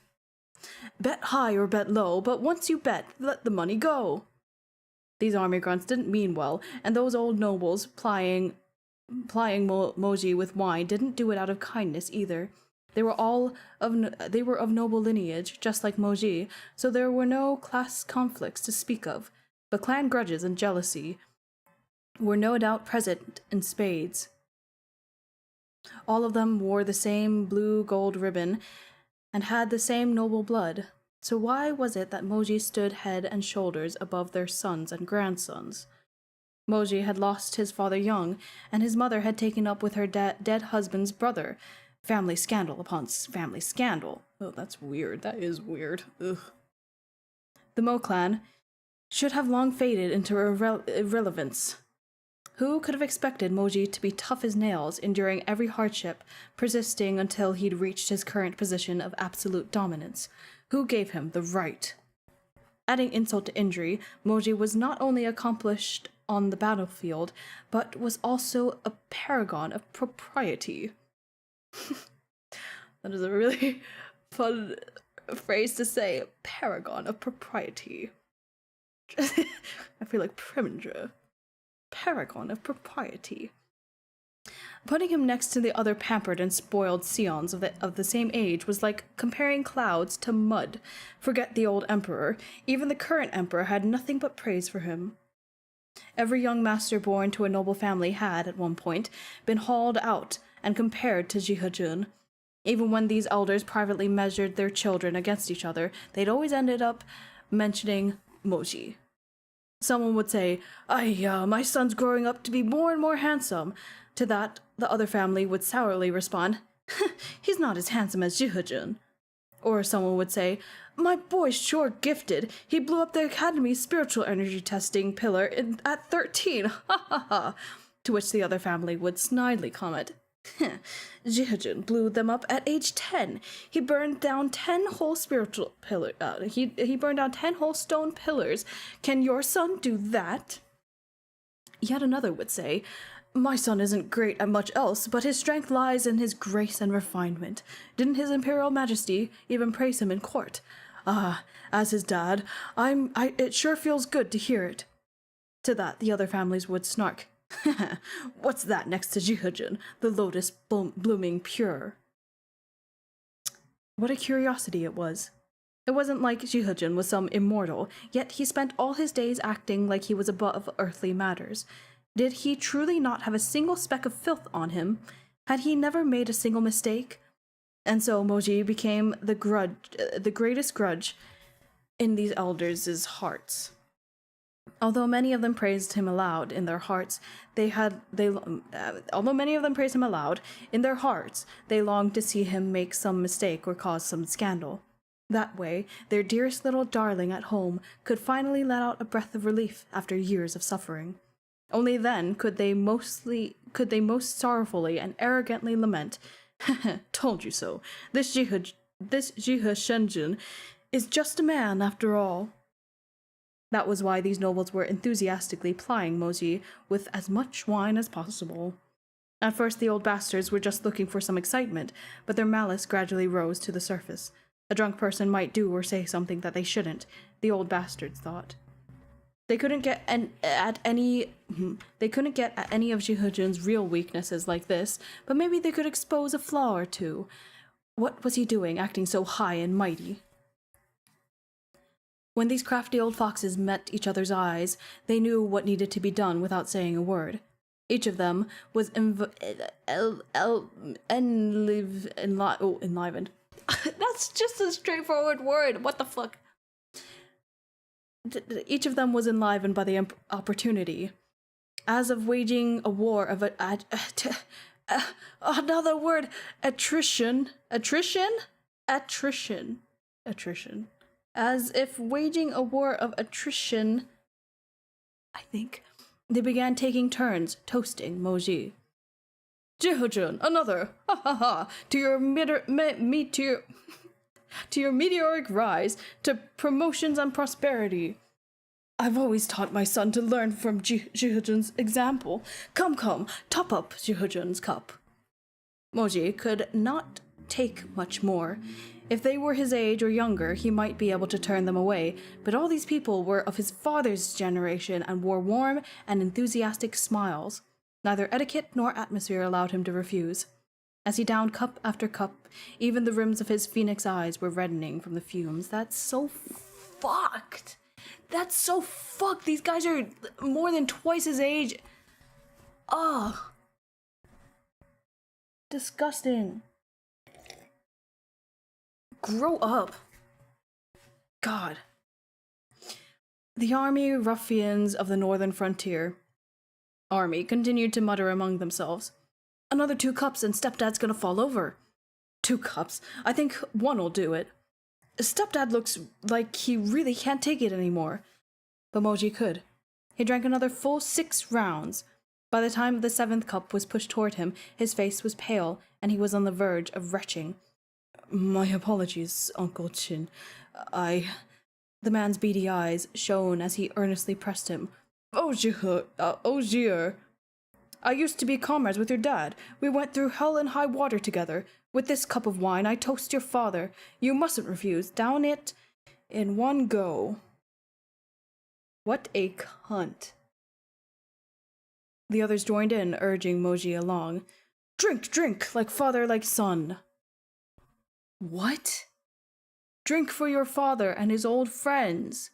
Bet high or bet low, but once you bet, let the money go. These army grunts didn't mean well, and those old nobles plying Moji with wine didn't do it out of kindness either. They were of noble lineage, just like Moji, so there were no class conflicts to speak of, but clan grudges and jealousy were no doubt present in spades. All of them wore the same blue-gold ribbon and had the same noble blood, so why was it that Moji stood head and shoulders above their sons and grandsons? Moji had lost his father young, and his mother had taken up with her dead husband's brother. Family scandal upon family scandal. Oh, that's weird. That is weird. Ugh. The Mo clan should have long faded into irrelevance. Who could have expected Moji to be tough as nails, enduring every hardship, persisting until he'd reached his current position of absolute dominance? Who gave him the right? Adding insult to injury, Moji was not only accomplished on the battlefield, but was also a paragon of propriety. That is a really fun phrase to say, paragon of propriety. I feel like Preminger. Paragon of propriety. Putting him next to the other pampered and spoiled scions of the same age was like comparing clouds to mud. Forget the old emperor. Even the current emperor had nothing but praise for him. Every young master born to a noble family had, at one point, been hauled out and compared to Jihujun. Even when these elders privately measured their children against each other, they'd always ended up mentioning Moji. Someone would say, my son's growing up to be more and more handsome. To that, the other family would sourly respond, he's not as handsome as Jihujun. Or someone would say, my boy's sure gifted. He blew up the Academy's spiritual energy testing pillar at 13. Ha ha ha. To which the other family would snidely comment, Jihujun blew them up at age 10. He burned down 10 whole spiritual pillars. He burned down 10 whole stone pillars. Can your son do that? Yet another would say, my son isn't great at much else, but his strength lies in his grace and refinement. Didn't his Imperial Majesty even praise him in court? As his dad, it sure feels good to hear it. To that, the other families would snark. What's that next to Jihujun, the lotus blooming pure? What a curiosity it was. It wasn't like Jihujun was some immortal, yet he spent all his days acting like he was above earthly matters. Did he truly not have a single speck of filth on him? Had he never made a single mistake? And so Moji became the greatest grudge in these elders' hearts. Although many of them praised him aloud in their hearts, although many of them praised him aloud in their hearts, they longed to see him make some mistake or cause some scandal. That way, their dearest little darling at home could finally let out a breath of relief after years of suffering. Only then could they most sorrowfully and arrogantly lament, "Told you so. This Jihe Shenjun is just a man after all." That was why these nobles were enthusiastically plying Moji with as much wine as possible. At first the old bastards were just looking for some excitement, but their malice gradually rose to the surface. A drunk person might do or say something that they shouldn't, the old bastards thought. They couldn't get at any of Jihujin's real weaknesses like this, but maybe they could expose a flaw or two. What was he doing, acting so high and mighty? When these crafty old foxes met each other's eyes, they knew what needed to be done without saying a word. Each of them was enlivened. That's just a straightforward word. What the fuck? Each of them was enlivened by the opportunity, as of waging a war of another word, attrition. As if waging a war of attrition, I think, they began taking turns toasting Moji. "Jihujun, another! Ha ha ha! To your meteoric rise, to promotions and prosperity. I've always taught my son to learn from Jihujun's example. Come, top up Jihujun's cup." Moji could not take much more. If they were his age or younger, he might be able to turn them away, but all these people were of his father's generation and wore warm and enthusiastic smiles. Neither etiquette nor atmosphere allowed him to refuse. As he downed cup after cup, even the rims of his phoenix eyes were reddening from the fumes. That's so fucked. These guys are more than twice his age. Ugh. Disgusting. Grow up. God. The army ruffians of the northern frontier continued to mutter among themselves. "Another 2 cups and Stepdad's gonna fall over." 2 cups? I think 1'll do it. Stepdad looks like he really can't take it anymore. But Moji could. He drank another full 6 rounds. By the time the 7th cup was pushed toward him, his face was pale, and he was on the verge of retching. "My apologies, Uncle Chin. The man's beady eyes shone as he earnestly pressed him. Ogier. I used to be comrades with your dad. We went through hell and high water together. With this cup of wine, I toast your father. You mustn't refuse. Down it in one go." What a cunt. The others joined in, urging Moji along. Drink, like father, like son." What? Drink for your father and his old friends.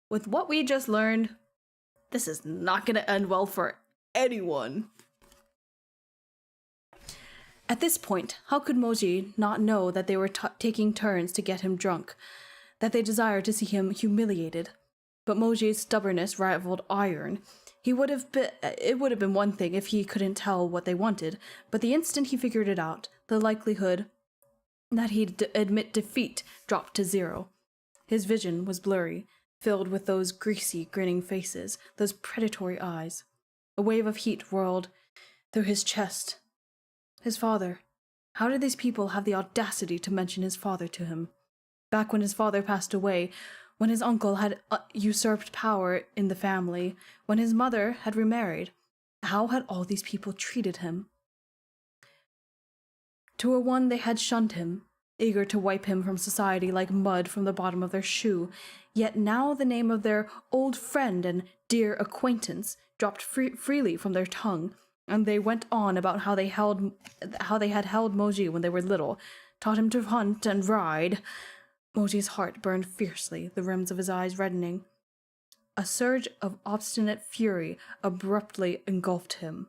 With what we just learned, this is not going to end well for anyone. At this point, how could Moji not know that they were taking turns to get him drunk, that they desired to see him humiliated? But Moji's stubbornness rivaled iron. It would have been one thing if he couldn't tell what they wanted, but the instant he figured it out, the likelihood that he'd admit defeat dropped to 0. His vision was blurry, filled with those greasy, grinning faces, those predatory eyes. A wave of heat whirled through his chest. His father. How did these people have the audacity to mention his father to him? Back when his father passed away, when his uncle had usurped power in the family, when his mother had remarried, how had all these people treated him? To a one they had shunned him, eager to wipe him from society like mud from the bottom of their shoe, yet now the name of their old friend and dear acquaintance dropped freely from their tongue, and they went on about how they had held Moji when they were little, taught him to hunt and ride. Moji's heart burned fiercely, the rims of his eyes reddening. A surge of obstinate fury abruptly engulfed him.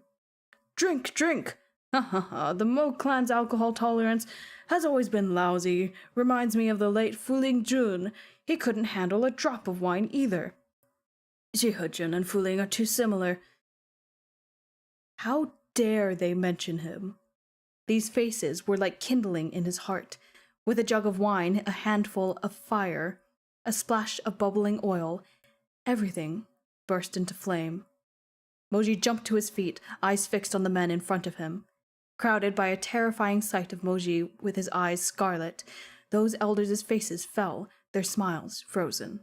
Drink, drink! Ha ha ha, the Mo clan's alcohol tolerance has always been lousy. Reminds me of the late Fu Ling Jun. He couldn't handle a drop of wine either. Ji Hejun and Fu Ling are too similar. How dare they mention him? These faces were like kindling in his heart. With a jug of wine, a handful of fire, a splash of bubbling oil, everything burst into flame. Moji jumped to his feet, eyes fixed on the men in front of him. Crowded by a terrifying sight of Moji with his eyes scarlet, those elders' faces fell, their smiles frozen.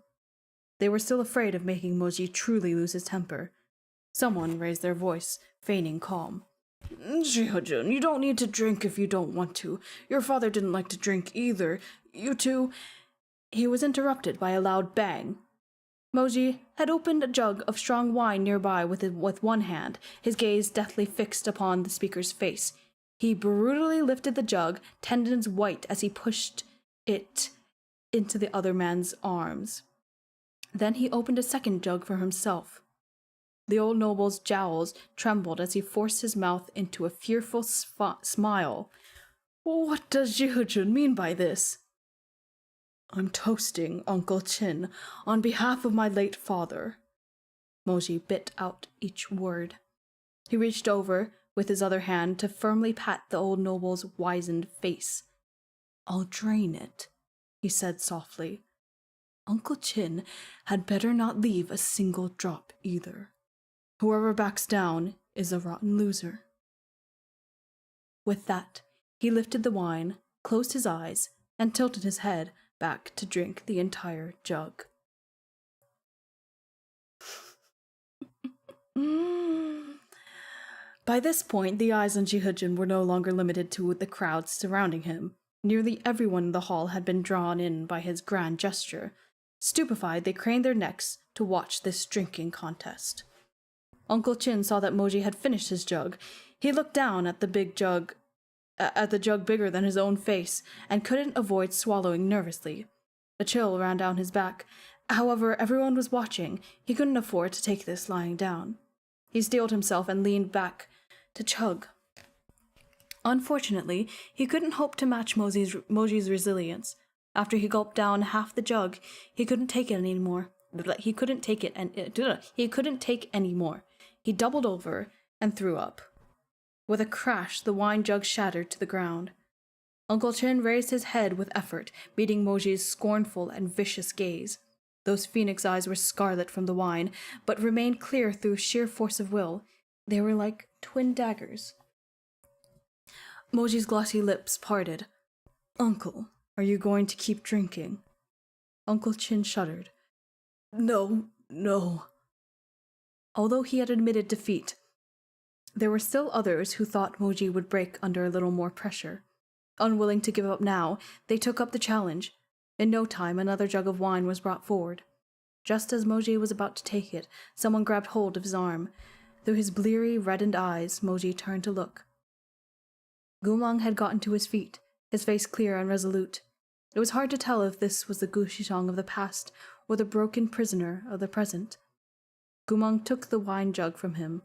They were still afraid of making Moji truly lose his temper. Someone raised their voice, feigning calm. Ji Hejun, you don't need to drink if you don't want to. Your father didn't like to drink either. You two... He was interrupted by a loud bang. Moji had opened a jug of strong wine nearby with one hand, his gaze deathly fixed upon the speaker's face. He brutally lifted the jug, tendons white, as he pushed it into the other man's arms. Then he opened a second jug for himself. The old noble's jowls trembled as he forced his mouth into a fearful smile. What does Ji Hejun mean by this? I'm toasting Uncle Chin on behalf of my late father. Moji bit out each word. He reached over with his other hand to firmly pat the old noble's wizened face. I'll drain it, he said softly. Uncle Chin had better not leave a single drop either. Whoever backs down is a rotten loser. With that, he lifted the wine, closed his eyes, and tilted his head back to drink the entire jug. By this point, the eyes on Ji Hejun were no longer limited to the crowds surrounding him. Nearly everyone in the hall had been drawn in by his grand gesture. Stupefied, they craned their necks to watch this drinking contest. Uncle Chin saw that Moji had finished his jug. He looked down at the jug bigger than his own face, and couldn't avoid swallowing nervously. A chill ran down his back. However, everyone was watching. He couldn't afford to take this lying down. He steeled himself and leaned back to chug. Unfortunately, he couldn't hope to match Moji's resilience. After he gulped down half the jug, he couldn't take it anymore. He couldn't take any more. He doubled over and threw up. With a crash, the wine jug shattered to the ground. Uncle Chin raised his head with effort, meeting Moji's scornful and vicious gaze. Those phoenix eyes were scarlet from the wine, but remained clear through sheer force of will. They were like twin daggers. Moji's glossy lips parted. Uncle, are you going to keep drinking? Uncle Chin shuddered. No. Although he had admitted defeat, there were still others who thought Moji would break under a little more pressure. Unwilling to give up now, they took up the challenge. In no time, another jug of wine was brought forward. Just as Moji was about to take it, someone grabbed hold of his arm. Through his bleary, reddened eyes, Moji turned to look. Gumang had gotten to his feet, his face clear and resolute. It was hard to tell if this was the Gu Shitong of the past or the broken prisoner of the present. Gumang took the wine jug from him.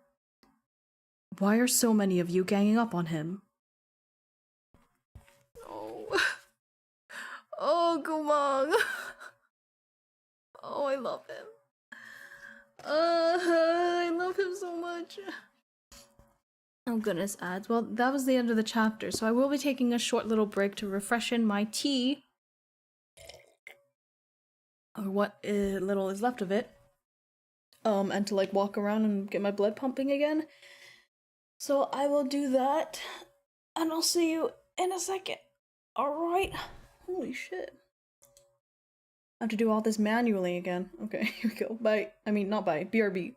Why are so many of you ganging up on him? Oh, Gumang. Oh, I love him. I love him so much. Oh goodness, ads. Well, that was the end of the chapter, so I will be taking a short little break to refreshen my tea. Or what little is left of it. And to like walk around and get my blood pumping again. So I will do that, and I'll see you in a second. Alright. Holy shit. I have to do all this manually again. Okay, here we go. Bye. I mean, not bye. BRB.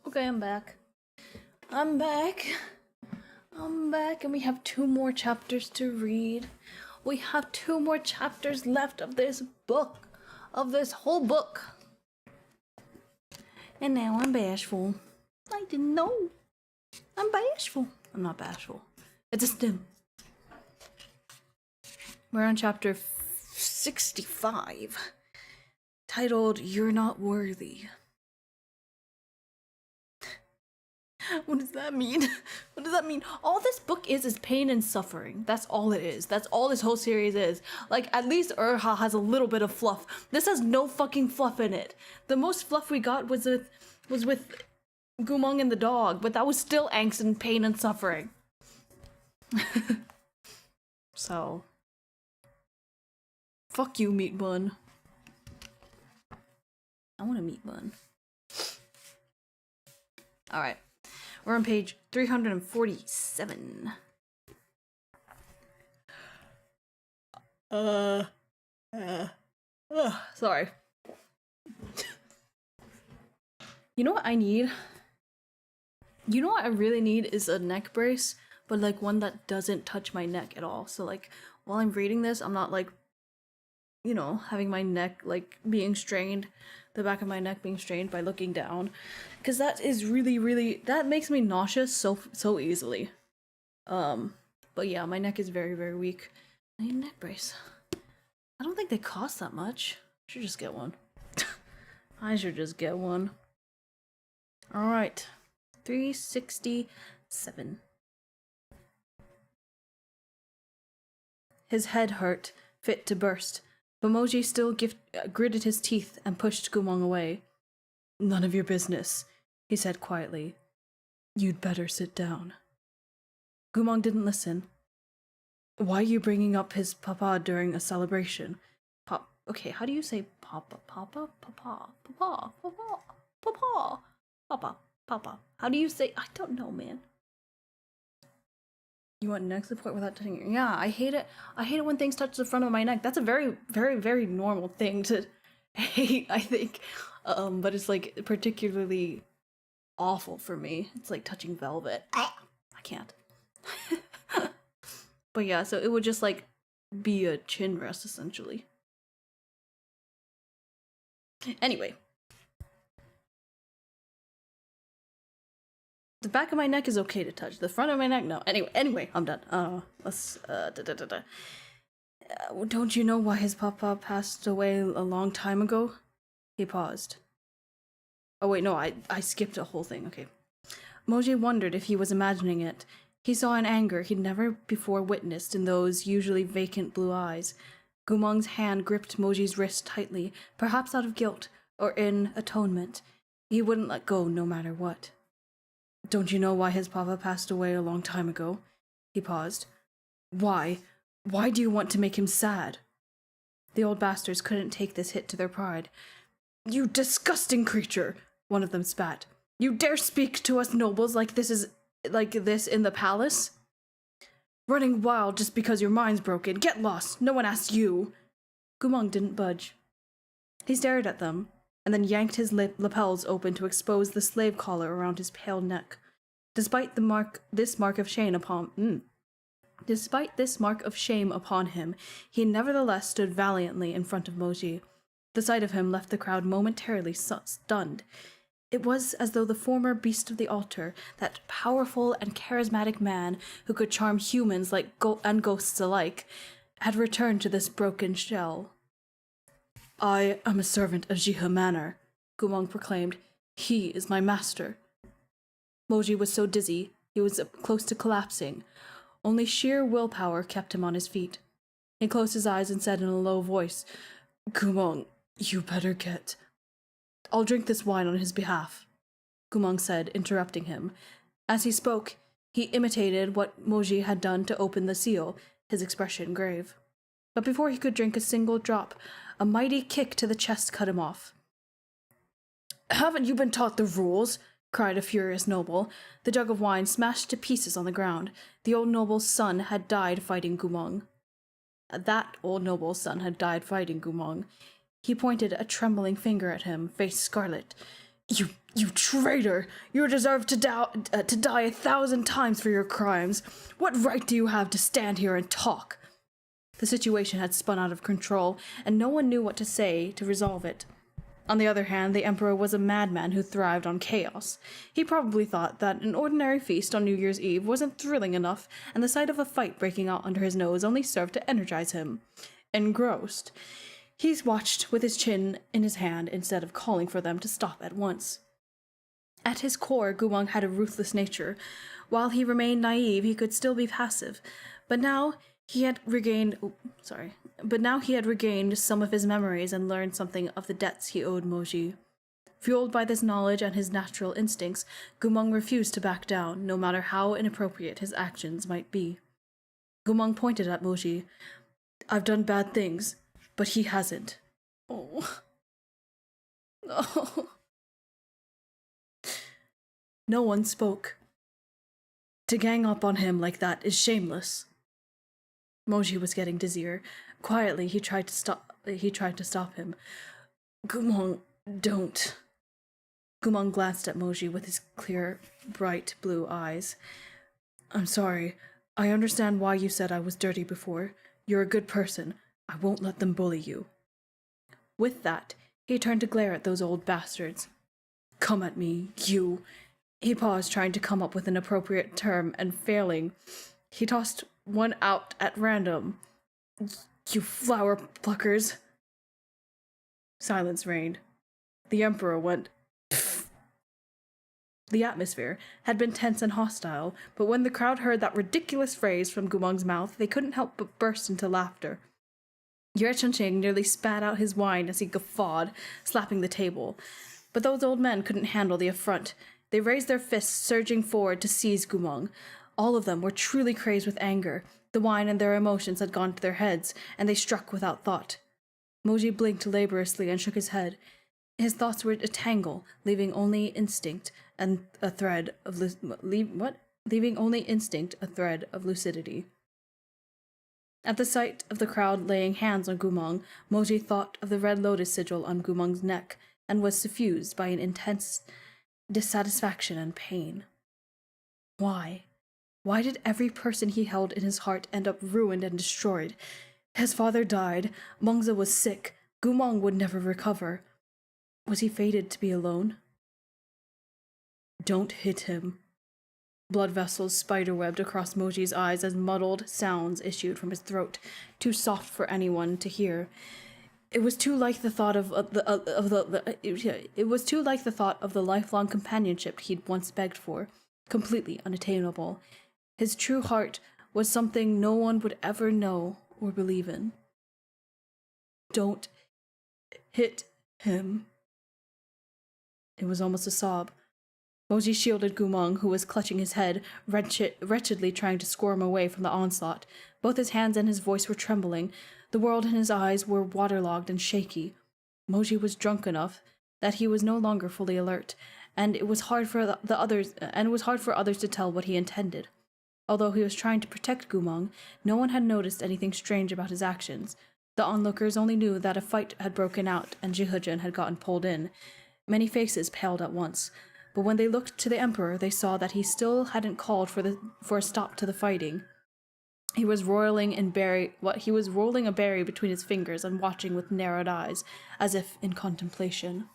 Okay, I'm back. I'm back, and we have 2 more chapters to read. We have 2 more chapters left of this book, of this whole book. And now I'm bashful. I didn't know. I'm bashful. I'm not bashful. It's a stim. We're on chapter 65, titled You're Not Worthy. What does that mean? What does that mean? All this book is pain and suffering. That's all it is. That's all this whole series is. Like, at least Urha has a little bit of fluff. This has no fucking fluff in it. The most fluff we got was with Gumong and the dog, but that was still angst and pain and suffering. So, fuck you, meat bun. I want a meat bun. Alright. We're on page 347. Sorry. You know what I need? You know what I really need is a neck brace, but like one that doesn't touch my neck at all. So like while I'm reading this, I'm not like, you know, having my neck like being strained, the back of my neck being strained by looking down, because that is really that makes me nauseous so easily. But yeah, my neck is very weak. I need a neck brace. I don't think they cost that much. I should just get one. I should just get one. All right, 367. His head hurt, fit to burst. But Moji still gritted his teeth and pushed Gumong away. None of your business, he said quietly. You'd better sit down. Gumong didn't listen. Why are you bringing up his papa during a celebration? Okay, how do you say papa? Papa? Papa? Papa? Papa? Papa? Papa? Papa? How do you say? I don't know, man. You want neck support without touching your... Yeah, I hate it. I hate it when things touch the front of my neck. That's a very normal thing to hate, I think. But it's like particularly awful for me. It's like touching velvet. I can't. But yeah, so it would just like be a chin rest essentially. Anyway. The back of my neck is okay to touch. The front of my neck, no. Anyway, I'm done. Don't you know why his papa passed away a long time ago? He paused. Oh wait, no, I skipped a whole thing, okay. Moji wondered if he was imagining it. He saw an anger he'd never before witnessed in those usually vacant blue eyes. Gumong's hand gripped Moji's wrist tightly, perhaps out of guilt, or in atonement. He wouldn't let go no matter what. Don't you know why his papa passed away a long time ago? He paused. Why? Why do you want to make him sad? The old bastards couldn't take this hit to their pride. You disgusting creature, one of them spat. You dare speak to us nobles like this in the palace? Running wild just because your mind's broken. Get lost. No one asked you. Gumong didn't budge. He stared at them, and then yanked his lapels open to expose the slave collar around his pale neck. Despite this mark of shame upon him, he nevertheless stood valiantly in front of Moji. The sight of him left the crowd momentarily stunned. It was as though the former beast of the altar, that powerful and charismatic man who could charm humans and ghosts alike, had returned to this broken shell. I am a servant of Jiha Manor, Gumong proclaimed. He is my master. Moji was so dizzy, he was close to collapsing. Only sheer willpower kept him on his feet. He closed his eyes and said in a low voice, Gumong, you better get... I'll drink this wine on his behalf, Gumong said, interrupting him. As he spoke, he imitated what Moji had done to open the seal, his expression grave. But before he could drink a single drop, a mighty kick to the chest cut him off. Haven't you been taught the rules? Cried a furious noble. The jug of wine smashed to pieces on the ground. The old noble's son had died fighting Gumong. That old noble's son had died fighting Gumong. He pointed a trembling finger at him, face scarlet. You traitor! You deserve to die 1,000 times for your crimes. What right do you have to stand here and talk? The situation had spun out of control, and no one knew what to say to resolve it. On the other hand, the Emperor was a madman who thrived on chaos. He probably thought that an ordinary feast on New Year's Eve wasn't thrilling enough, and the sight of a fight breaking out under his nose only served to energize him. Engrossed, he watched with his chin in his hand instead of calling for them to stop at once. At his core, Gumong had a ruthless nature. While he remained naive, he could still be passive. But now he had regained some of his memories and learned something of the debts he owed Moji. Fueled by this knowledge and his natural instincts, Gumong refused to back down, no matter how inappropriate his actions might be. Gumong pointed at Moji. I've done bad things, but he hasn't. Oh. No. No one spoke. To gang up on him like that is shameless. Moji was getting dizzier. Quietly, he tried to stop him. Gumong, don't. Gumong glanced at Moji with his clear, bright blue eyes. I'm sorry. I understand why you said I was dirty before. You're a good person. I won't let them bully you. With that, he turned to glare at those old bastards. Come at me, you. He paused, trying to come up with an appropriate term, and failing. He tossed one out at random. You flower pluckers. Silence reigned. The Emperor went, Pfft. The atmosphere had been tense and hostile, but when the crowd heard that ridiculous phrase from Gumong's mouth, they couldn't help but burst into laughter. Yue Chunqing nearly spat out his wine as he guffawed, slapping the table. But those old men couldn't handle the affront. They raised their fists, surging forward to seize Gumong. All of them were truly crazed with anger. The wine and their emotions had gone to their heads, and they struck without thought. Moji blinked laboriously and shook his head. His thoughts were a tangle, leaving only instinct a thread of lucidity. At the sight of the crowd laying hands on Gumong, Moji thought of the red lotus sigil on Gumong's neck and was suffused by an intense dissatisfaction and pain. Why? Why did every person he held in his heart end up ruined and destroyed? His father died, Mengzi was sick, Gumong would never recover. Was he fated to be alone? Don't hit him. Blood vessels spiderwebbed across Moji's eyes as muddled sounds issued from his throat, too soft for anyone to hear. It was too like the thought of the lifelong companionship he'd once begged for, completely unattainable. His true heart was something no one would ever know or believe in. Don't hit him. It was almost a sob. Moji shielded Gumong, who was clutching his head, wretchedly trying to squirm away from the onslaught. Both his hands and his voice were trembling. The world in his eyes were waterlogged and shaky. Moji was drunk enough that he was no longer fully alert, and it was hard for others to tell what he intended. Although he was trying to protect Gumong, no one had noticed anything strange about his actions. The onlookers only knew that a fight had broken out and Jihujin had gotten pulled in. Many faces paled at once, but when they looked to the Emperor, they saw that he still hadn't called for a stop to the fighting. He was rolling a berry between his fingers and watching with narrowed eyes, as if in contemplation.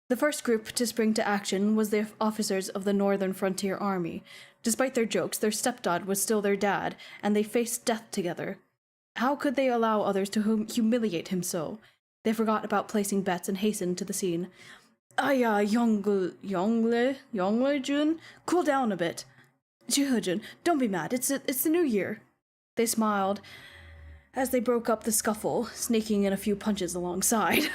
The first group to spring to action was the officers of the Northern Frontier Army. Despite their jokes, their stepdad was still their dad, and they faced death together. How could they allow others to humiliate him so? They forgot about placing bets and hastened to the scene. Yongle Jun, cool down a bit. Jihujin, don't be mad, it's the new year. They smiled as they broke up the scuffle, sneaking in a few punches alongside.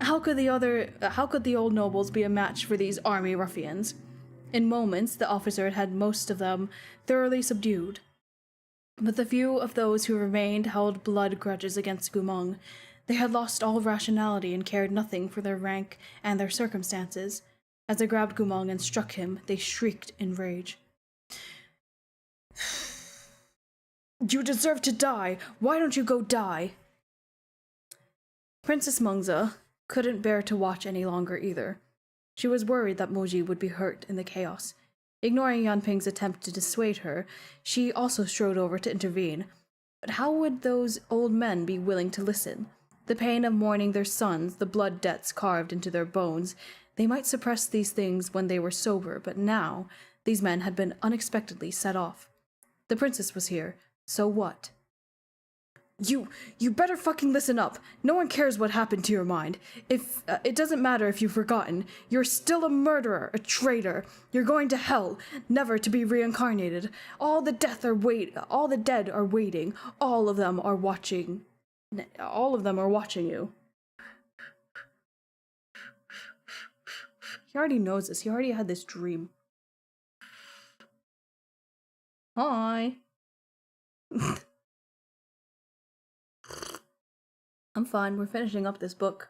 How could the old nobles be a match for these army ruffians? In moments, the officer had most of them thoroughly subdued. But the few of those who remained held blood grudges against Gumong. They had lost all rationality and cared nothing for their rank and their circumstances. As they grabbed Gumong and struck him, they shrieked in rage. You deserve to die. Why don't you go die? Princess Mungza couldn't bear to watch any longer either. She was worried that Moji would be hurt in the chaos. Ignoring Yanping's attempt to dissuade her, she also strode over to intervene. But how would those old men be willing to listen? The pain of mourning their sons, the blood debts carved into their bones, they might suppress these things when they were sober, but now these men had been unexpectedly set off. The princess was here, so what? You better fucking listen up. No one cares what happened to your mind. If it doesn't matter if you've forgotten. You're still a murderer, a traitor. You're going to hell, never to be reincarnated. All the dead are waiting. All of them are watching. All of them are watching you. He already knows this. He already had this dream. Hi. I'm fine. We're finishing up this book.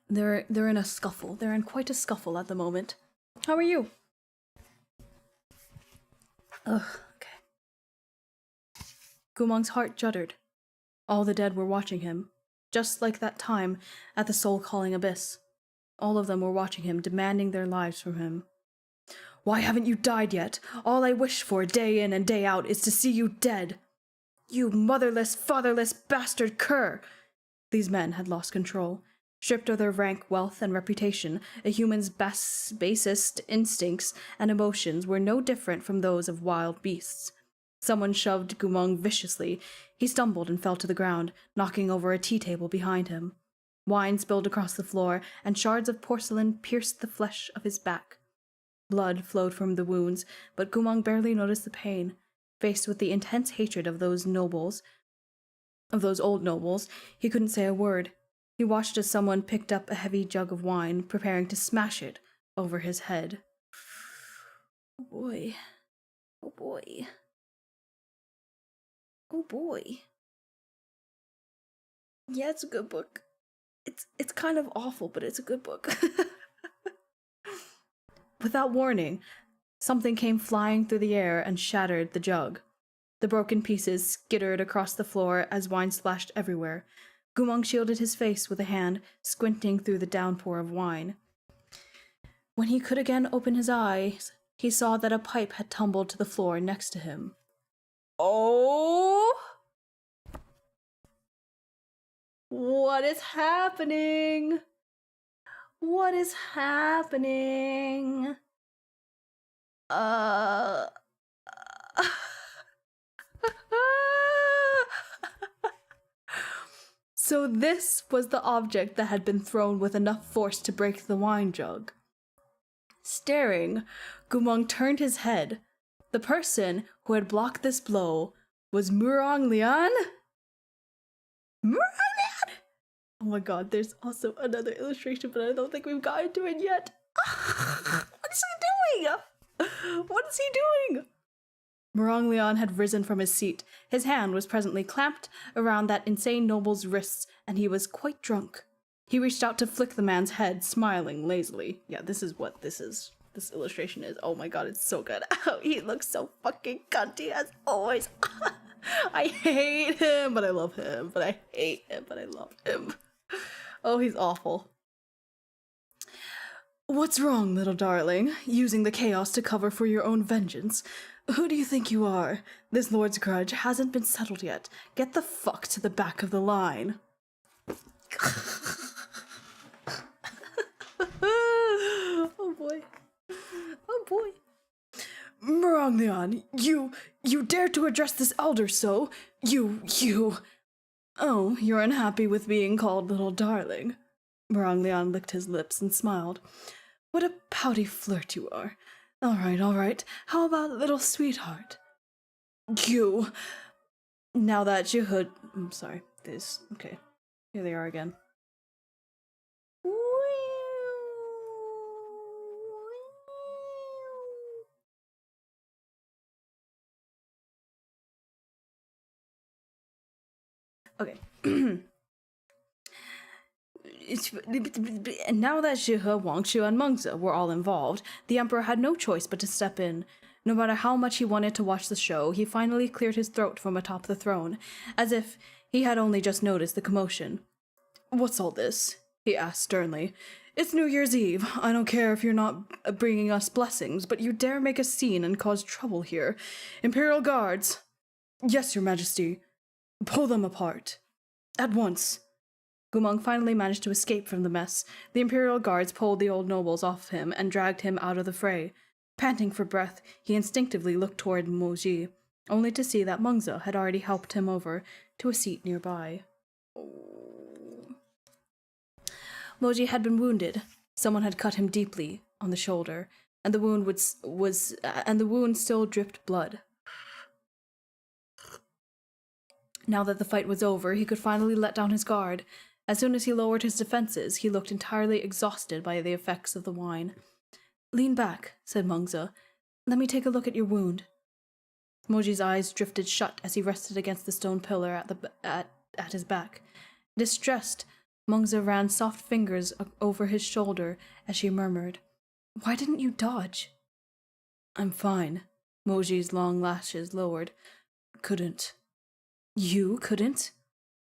They're in a scuffle. They're in quite a scuffle at the moment. How are you? Ugh, okay. Gumong's heart juddered. All the dead were watching him, just like that time at the soul-calling abyss. All of them were watching him, demanding their lives from him. Why haven't you died yet? All I wish for day in and day out is to see you dead. You motherless, fatherless bastard cur! These men had lost control. Stripped of their rank, wealth, and reputation, a human's basest instincts and emotions were no different from those of wild beasts. Someone shoved Gumong viciously. He stumbled and fell to the ground, knocking over a tea table behind him. Wine spilled across the floor, and shards of porcelain pierced the flesh of his back. Blood flowed from the wounds, but Gumong barely noticed the pain. Faced with the intense hatred of those old nobles, he couldn't say a word. He watched as someone picked up a heavy jug of wine, preparing to smash it over his head. Oh boy. Oh boy. Oh boy. Yeah, it's a good book. It's kind of awful, but it's a good book. Without warning, something came flying through the air and shattered the jug. The broken pieces skittered across the floor as wine splashed everywhere. Gumong shielded his face with a hand, squinting through the downpour of wine. When he could again open his eyes, he saw that a pipe had tumbled to the floor next to him. Oh! What is happening? What is happening? So this was the object that had been thrown with enough force to break the wine jug. Staring, Gumong turned his head. The person who had blocked this blow was Murong Lian? Murong Lian! Oh my god, there's also another illustration, but I don't think we've gotten to it yet. What is he doing? What is he doing? Murong Lian had risen from his seat. His hand was presently clamped around that insane noble's wrists, and he was quite drunk. He reached out to flick the man's head, smiling lazily. Yeah, this is what this illustration is. Oh my god, it's so good. Oh, he looks so fucking cunty as always. I hate him, but I love him. But I hate him, but I love him. Oh, he's awful. What's wrong, little darling? Using the chaos to cover for your own vengeance? Who do you think you are? This lord's grudge hasn't been settled yet. Get the fuck to the back of the line. Oh boy. Oh boy. Murong Lian, you dare to address this elder so? You. Oh, you're unhappy with being called little darling. Murong Lian licked his lips and smiled. What a pouty flirt you are. All right. How about little sweetheart? You. Now that you heard... I'm sorry. This... Okay. Here they are again. Okay. And now that Zhihe, Wangshu, and Mengzi were all involved, the emperor had no choice but to step in. No matter how much he wanted to watch the show, he finally cleared his throat from atop the throne, as if he had only just noticed the commotion. "What's all this?" he asked sternly. "It's New Year's Eve. I don't care if you're not bringing us blessings, but you dare make a scene and cause trouble here. Imperial Guards!" "Yes, Your Majesty." "Pull them apart. At once." Gumong finally managed to escape from the mess. The Imperial Guards pulled the old nobles off him and dragged him out of the fray. Panting for breath, he instinctively looked toward Moji, only to see that Mengza had already helped him over to a seat nearby. Moji had been wounded. Someone had cut him deeply on the shoulder, and the wound still dripped blood. Now that the fight was over, he could finally let down his guard. As soon as he lowered his defenses, he looked entirely exhausted by the effects of the wine. "Lean back," said Mengza. "Let me take a look at your wound." Moji's eyes drifted shut as he rested against the stone pillar at his back. Distressed, Mengza ran soft fingers over his shoulder as she murmured, "Why didn't you dodge?" "I'm fine." Moji's long lashes lowered. "Couldn't." "You couldn't?"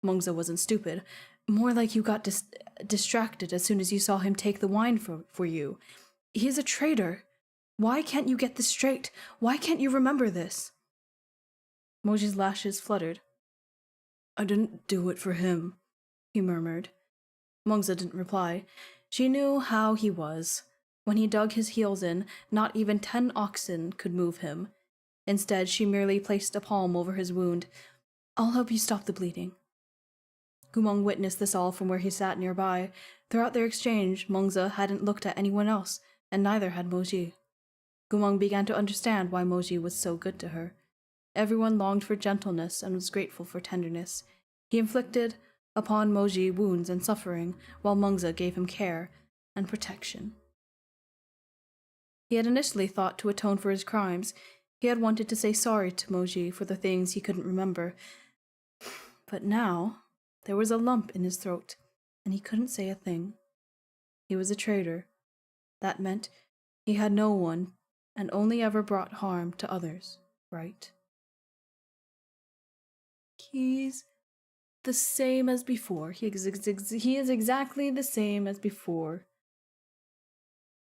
Mengza wasn't stupid. "More like you got distracted as soon as you saw him take the wine for you. He is a traitor. Why can't you get this straight? Why can't you remember this?" Moji's lashes fluttered. "I didn't do it for him," he murmured. Mengza didn't reply. She knew how he was. When he dug his heels in, not even 10 oxen could move him. Instead, she merely placed a palm over his wound. "I'll help you stop the bleeding." Gumong witnessed this all from where he sat nearby. Throughout their exchange, Mengza hadn't looked at anyone else, and neither had Moji. Gumong began to understand why Moji was so good to her. Everyone longed for gentleness and was grateful for tenderness. He inflicted upon Moji wounds and suffering, while Mengza gave him care and protection. He had initially thought to atone for his crimes. He had wanted to say sorry to Moji for the things he couldn't remember. But now, there was a lump in his throat, and he couldn't say a thing. He was a traitor. That meant he had no one and only ever brought harm to others, right? He's the same as before. He is exactly the same as before.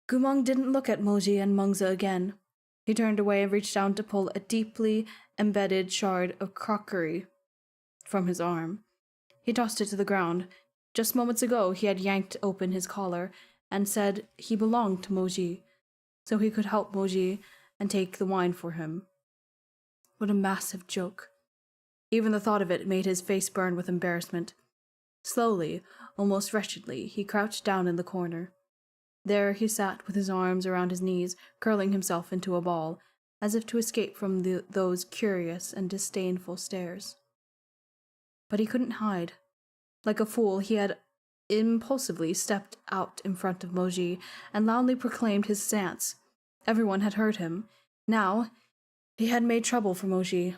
Gumong didn't look at Moji and Mengza again. He turned away and reached down to pull a deeply embedded shard of crockery from his arm. He tossed it to the ground. Just moments ago, he had yanked open his collar and said he belonged to Moji, so he could help Moji and take the wine for him. What a massive joke. Even the thought of it made his face burn with embarrassment. Slowly, almost wretchedly, he crouched down in the corner. There he sat with his arms around his knees, curling himself into a ball, as if to escape from those curious and disdainful stares. But he couldn't hide. Like a fool, he had impulsively stepped out in front of Moji and loudly proclaimed his stance. Everyone had heard him. Now, he had made trouble for Moji.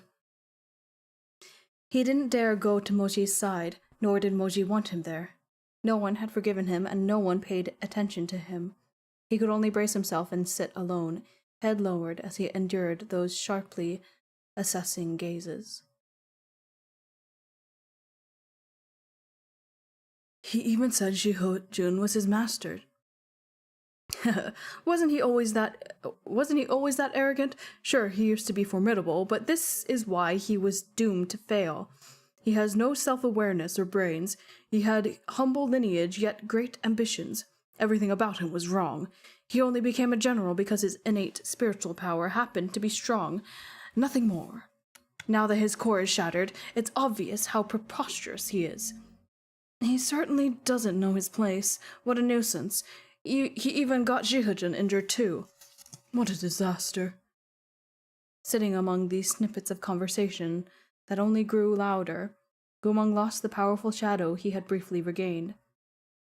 He didn't dare go to Moji's side, nor did Moji want him there. No one had forgiven him, and no one paid attention to him. He could only brace himself and sit alone, head lowered as he endured those sharply assessing gazes. He even said Jun was his master. Wasn't he always that arrogant? Sure, he used to be formidable, but this is why he was doomed to fail. He has no self-awareness or brains. He had humble lineage, yet great ambitions. Everything about him was wrong. He only became a general because his innate spiritual power happened to be strong. Nothing more. Now that his core is shattered, it's obvious how preposterous he is. He certainly doesn't know his place. What a nuisance. He even got Jihujin injured too. What a disaster. Sitting among these snippets of conversation that only grew louder, Gumong lost the powerful shadow he had briefly regained.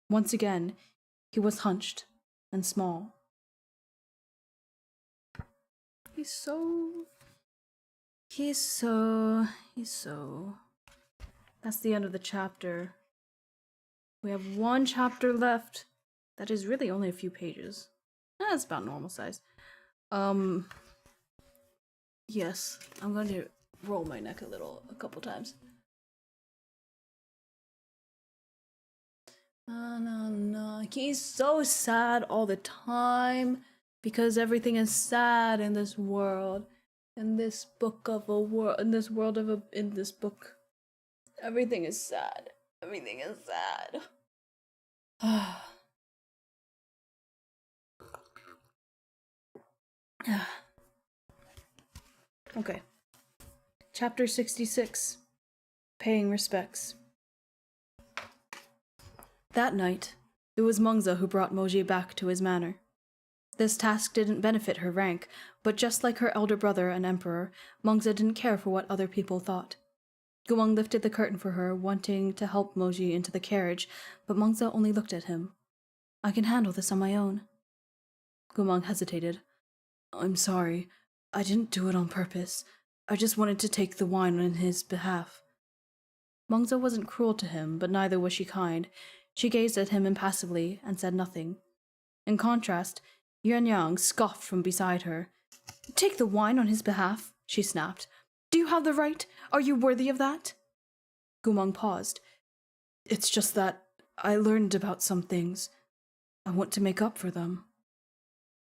Once again, he was hunched and small. He's so... That's the end of the chapter. We have one chapter left. That is really only a few pages. That's about normal size. Yes, I'm going to roll my neck a couple times. No. He's so sad all the time because everything is sad in this world. In this book, everything is sad. Everything is sad. Okay. Chapter 66. Paying Respects. That night, it was Mungza who brought Moji back to his manor. This task didn't benefit her rank, but just like her elder brother and emperor, Mungza didn't care for what other people thought. Gumang lifted the curtain for her, wanting to help Moji into the carriage, but Mungza only looked at him. I can handle this on my own. Gumang hesitated. I'm sorry. I didn't do it on purpose. I just wanted to take the wine on his behalf. Mungza wasn't cruel to him, but neither was she kind. She gazed at him impassively and said nothing. In contrast, Yuan Yang scoffed from beside her. Take the wine on his behalf, she snapped. Do you have the right? Are you worthy of that? Gumang paused. It's just that I learned about some things. I want to make up for them.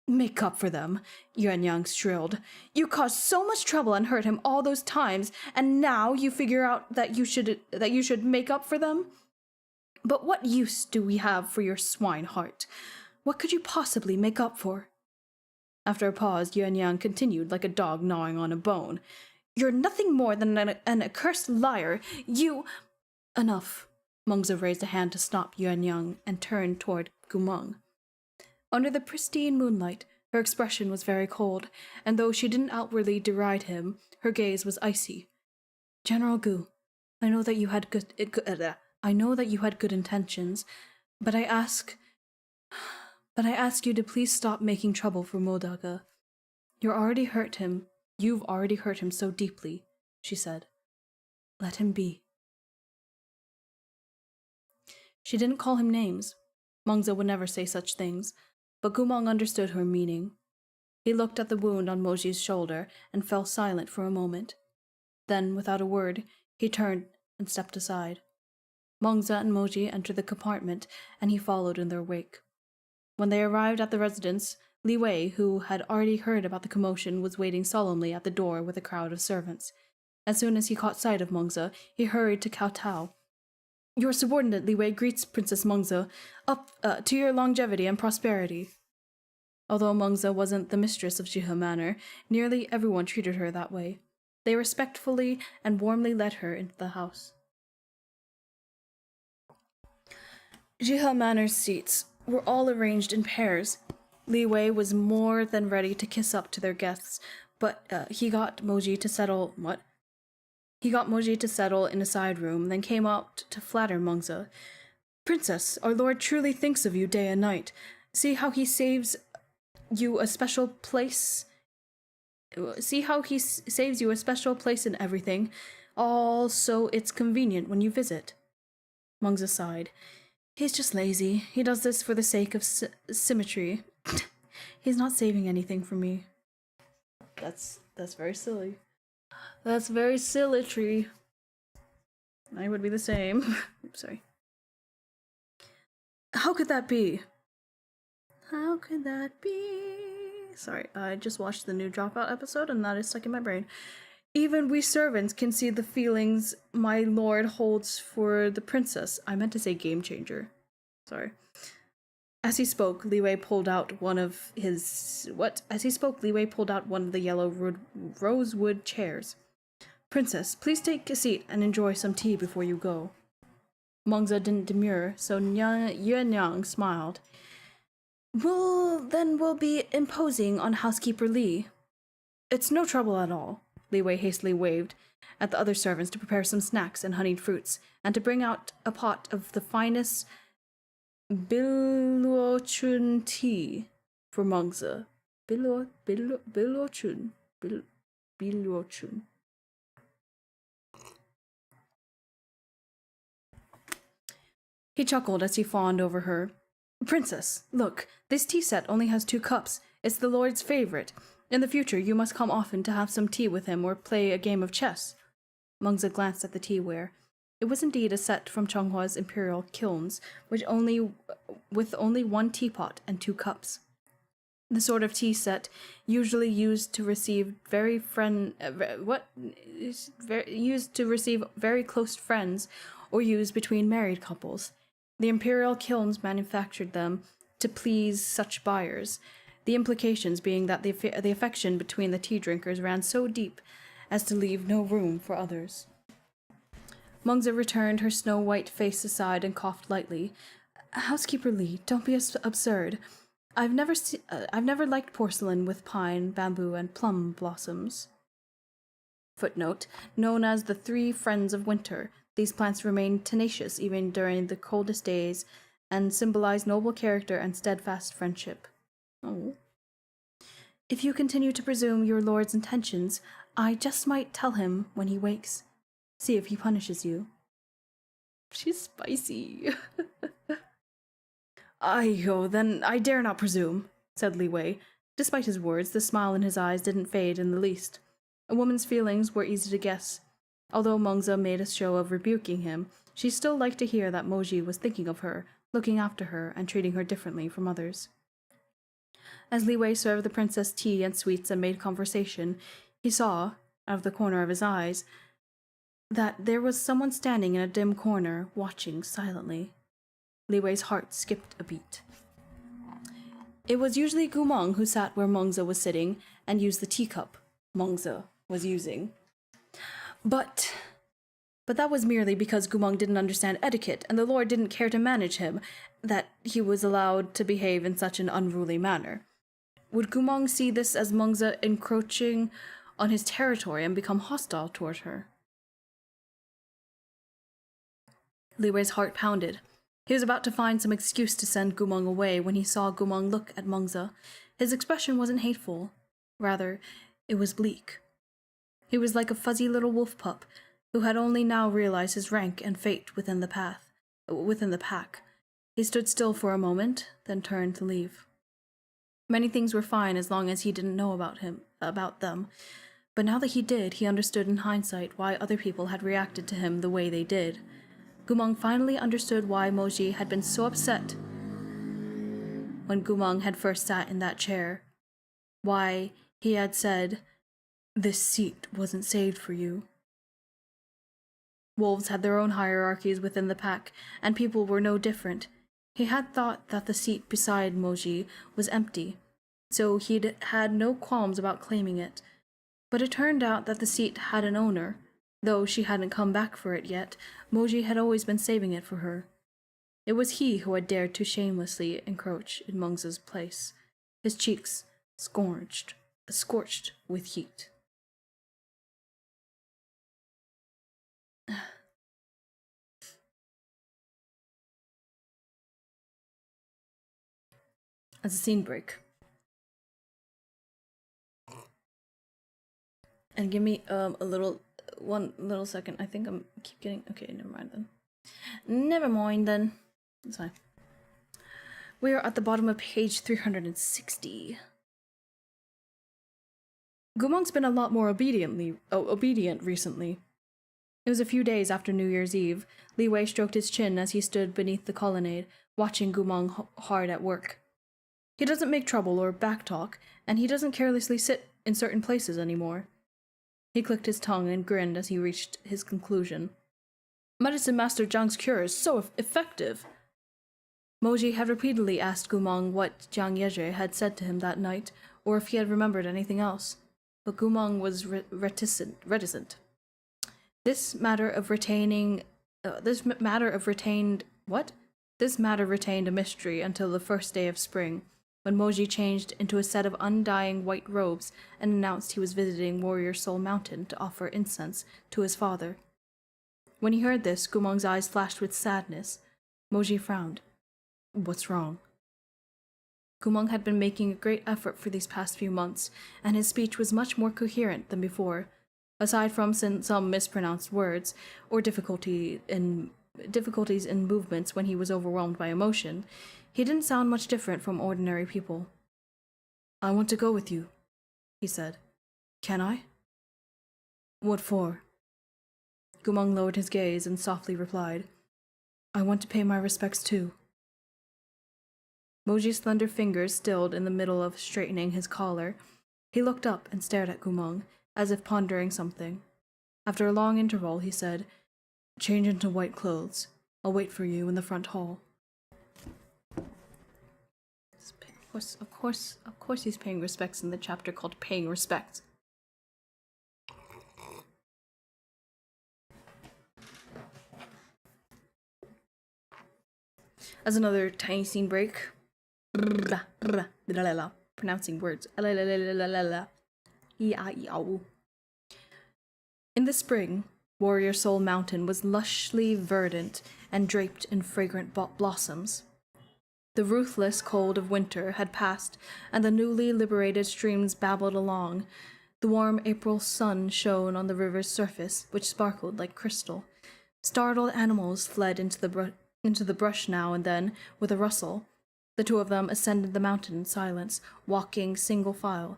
Make up for them, Yuan Yang shrilled. You caused so much trouble and hurt him all those times, and now you figure out that you should make up for them? But what use do we have for your swine heart? What could you possibly make up for? After a pause, Yuan Yang continued like a dog gnawing on a bone. You're nothing more than an accursed liar. You... Enough. Mungza raised a hand to stop Yuan Yang and turned toward Gumang. Under the pristine moonlight, her expression was very cold, and though she didn't outwardly deride him, her gaze was icy. General Gu, I know that you had good intentions, but I ask you to please stop making trouble for Modaga. You've already hurt him so deeply, she said. Let him be. She didn't call him names. Mungza would never say such things, but Gumang understood her meaning. He looked at the wound on Moji's shoulder and fell silent for a moment. Then, without a word, he turned and stepped aside. Mungza and Moji entered the compartment, and he followed in their wake. When they arrived at the residence, Li Wei, who had already heard about the commotion, was waiting solemnly at the door with a crowd of servants. As soon as he caught sight of Mungza, he hurried to kowtow. Your subordinate, Li Wei, greets Princess Mungza. Up to your longevity and prosperity. Although Mungza wasn't the mistress of Jihe Manor, nearly everyone treated her that way. They respectfully and warmly led her into the house. Jihe Manor's seats were all arranged in pairs. Li Wei was more than ready to kiss up to their guests, but he got Moji to settle in a side room, then came out to flatter Mungza. Princess, our lord truly thinks of you day and night. See how he saves you a special place. In everything, all so it's convenient when you visit. Mungza sighed. He's just lazy. He does this for the sake of symmetry. He's not saving anything for me. That's very silly. That's very silly. I would be the same. Oops, sorry. How could that be? Sorry, I just watched the new Dropout episode and that is stuck in my brain. Even we servants can see the feelings my lord holds for the princess. I meant to say game changer. Sorry. As he spoke, Li Wei pulled out one of the yellow rosewood chairs. Princess, please take a seat and enjoy some tea before you go. Mungza didn't demur, so Yuan Yang smiled. We'll be imposing on housekeeper Li. It's no trouble at all. Li Wei hastily waved at the other servants to prepare some snacks and honeyed fruits, and to bring out a pot of the finest Biluochun tea for Mungza. Biluochun. He chuckled as he fawned over her. Princess, look, this tea set only has 2 cups. It's the lord's favorite. In the future, you must come often to have some tea with him or play a game of chess. Mengzi glanced at the teaware. It was indeed a set from Chonghua's imperial kilns, with only one teapot and 2 cups. The sort of tea set usually used to receive very close friends, or used between married couples. The imperial kilns manufactured them to please such buyers, the implications being that the affection between the tea drinkers ran so deep as to leave no room for others. Mengzi returned her snow-white face aside and coughed lightly. Housekeeper Li, don't be absurd. I've never liked porcelain with pine, bamboo, and plum blossoms. Footnote, known as the 3 friends of winter, these plants remain tenacious even during the coldest days and symbolize noble character and steadfast friendship. Oh. If you continue to presume your lord's intentions, I just might tell him when he wakes. See if he punishes you. She's spicy. Then I dare not presume, said Li Wei. Despite his words, the smile in his eyes didn't fade in the least. A woman's feelings were easy to guess. Although Mengzi made a show of rebuking him, she still liked to hear that Moji was thinking of her, looking after her, and treating her differently from others. As Li Wei served the princess tea and sweets and made conversation, he saw, out of the corner of his eyes, that there was someone standing in a dim corner, watching silently. Li Wei's heart skipped a beat. It was usually Gumong who sat where Mengzi was sitting and used the teacup Mengzi was using. But that was merely because Gumong didn't understand etiquette and the lord didn't care to manage him, that he was allowed to behave in such an unruly manner. Would Gumong see this as Mengzi encroaching on his territory and become hostile toward her? Li Wei's heart pounded. He was about to find some excuse to send Gumong away when he saw Gumong look at Mengzi. His expression wasn't hateful. Rather, it was bleak. He was like a fuzzy little wolf pup who had only now realized his rank and fate within the pack. He stood still for a moment, then turned to leave. Many things were fine as long as he didn't know about them. But now that he did, he understood in hindsight why other people had reacted to him the way they did. Gumong finally understood why Moji had been so upset when Gumong had first sat in that chair. Why he had said, "This seat wasn't saved for you." Wolves had their own hierarchies within the pack, and people were no different. He had thought that the seat beside Moji was empty, so he'd had no qualms about claiming it. But it turned out that the seat had an owner. Though she hadn't come back for it yet, Moji had always been saving it for her. It was he who had dared to shamelessly encroach in Mengzi's place, his cheeks scorched with heat. As a scene break. And give me one little second. I think I'm keep getting okay, never mind then. It's fine. We are at the bottom of page 360. Gumong's been a lot more obedient recently. It was a few days after New Year's Eve. Li Wei stroked his chin as he stood beneath the colonnade, watching Gumong hard at work. He doesn't make trouble or backtalk, and he doesn't carelessly sit in certain places anymore. He clicked his tongue and grinned as he reached his conclusion. Medicine Master Jiang's cure is so effective. Moji had repeatedly asked Gumong what Jiang Yeje had said to him that night, or if he had remembered anything else. But Gumong was reticent. This matter retained a mystery until the first day of spring, when Moji changed into a set of undying white robes and announced he was visiting Warrior Soul Mountain to offer incense to his father. When he heard this, Gumong's eyes flashed with sadness. Moji frowned. What's wrong? Gumong had been making a great effort for these past few months, and his speech was much more coherent than before. Aside from some mispronounced words, or difficulties in movements when he was overwhelmed by emotion, he didn't sound much different from ordinary people. I want to go with you, he said. Can I? What for? Gumong lowered his gaze and softly replied, I want to pay my respects too. Moji's slender fingers stilled in the middle of straightening his collar. He looked up and stared at Gumong, as if pondering something. After a long interval, he said, Change into white clothes. I'll wait for you in the front hall. Of course he's paying respects in the chapter called Paying Respects. As another tiny scene break. Pronouncing words. In the spring, Warrior Soul Mountain was lushly verdant and draped in fragrant blossoms. The ruthless cold of winter had passed, and the newly liberated streams babbled along. The warm April sun shone on the river's surface, which sparkled like crystal. Startled animals fled into the brush now and then, with a rustle. The two of them ascended the mountain in silence, walking single file.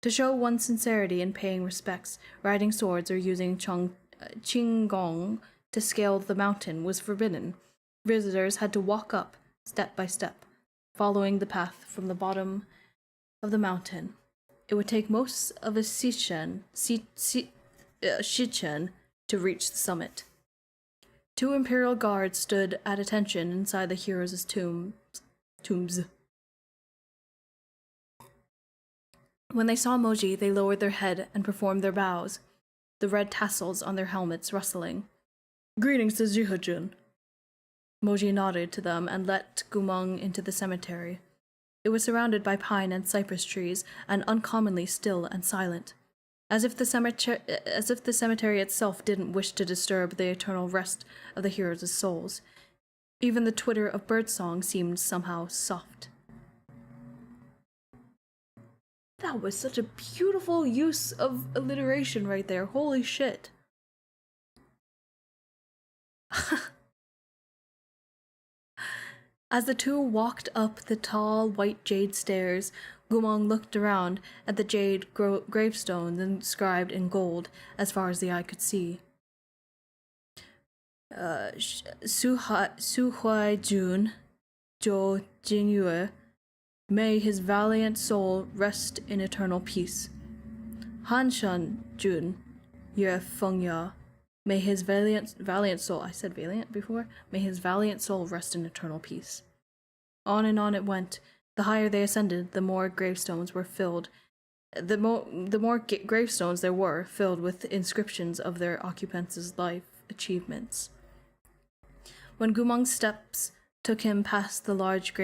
To show one's sincerity in paying respects, riding swords or using qinggong to scale the mountain was forbidden. Visitors had to walk up, step by step, following the path from the bottom of the mountain. It would take most of a shichen to reach the summit. 2 imperial guards stood at attention inside the heroes' tombs. When they saw Moji, they lowered their head and performed their bows, the red tassels on their helmets rustling. Greetings to Zihajun. Moji nodded to them and let Gumong into the cemetery. It was surrounded by pine and cypress trees, and uncommonly still and silent, as if the cemetery itself didn't wish to disturb the eternal rest of the heroes' souls. Even the twitter of birdsong seemed somehow soft. That was such a beautiful use of alliteration right there. Holy shit. As the two walked up the tall white jade stairs, Gumong looked around at the jade gravestones inscribed in gold as far as the eye could see. Suhai Jun, Jo Jinyue, may his valiant soul rest in eternal peace. Hanshan Jun, Yue Fengya, may his valiant soul, I said valiant before, may his valiant soul rest in eternal peace. On and on it went. The higher they ascended, the more gravestones were filled. The more gravestones there were, filled with inscriptions of their occupants' life achievements. When Gumong's steps took him past the large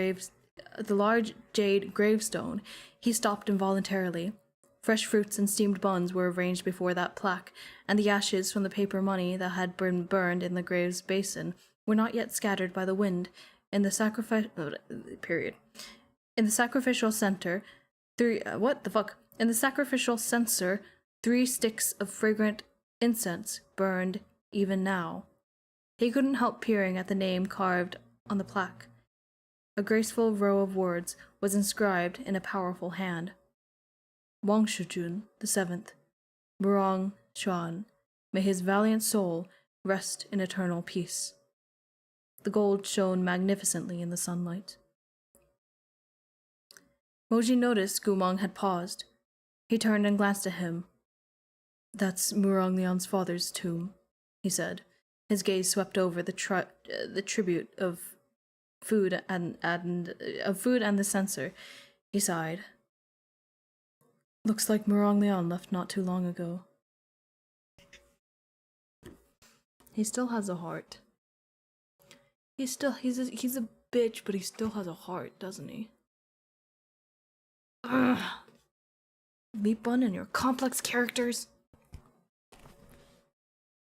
jade gravestone, he stopped involuntarily. Fresh fruits and steamed buns were arranged before that plaque, and the ashes from the paper money that had been burned in the grave's basin were not yet scattered by the wind. In the sacrificial center, In the sacrificial censer, 3 sticks of fragrant incense burned even now. He couldn't help peering at the name carved on the plaque. A graceful row of words was inscribed in a powerful hand. Wang Shujun, the 7th, Murong Xuan, may his valiant soul rest in eternal peace. The gold shone magnificently in the sunlight. Moji noticed Gumong had paused. He turned and glanced at him. That's Murong Lian's father's tomb, he said. His gaze swept over the tribute of food and the censer. He sighed. Looks like Murong Lian left not too long ago. He still has a heart. He's a bitch, but he still has a heart, doesn't he? Ugh. Leap Bun and your complex characters.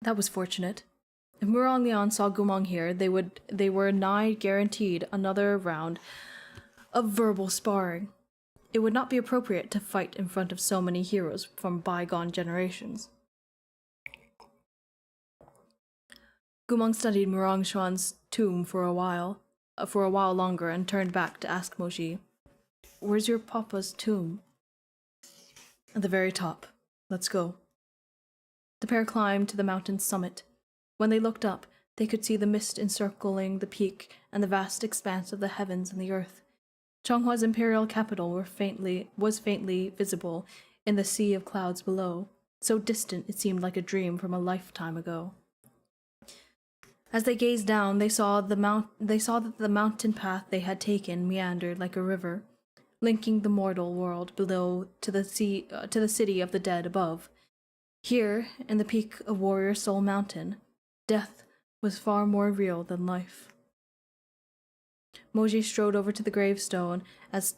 That was fortunate. If Murong Lian saw Gumong here, they were nigh guaranteed another round of verbal sparring. It would not be appropriate to fight in front of so many heroes from bygone generations. Gumong studied Murong Xuan's tomb for a while longer, and turned back to ask Moji, "Where's your papa's tomb?" At the very top. Let's go. The pair climbed to the mountain's summit. When they looked up, they could see the mist encircling the peak and the vast expanse of the heavens and the earth. Chonghua's imperial capital was faintly visible in the sea of clouds below, so distant it seemed like a dream from a lifetime ago. As they gazed down, they saw that the mountain path they had taken meandered like a river, linking the mortal world below to the city of the dead above. Here, in the peak of Warrior Soul Mountain, death was far more real than life. Moji strode over to the gravestone as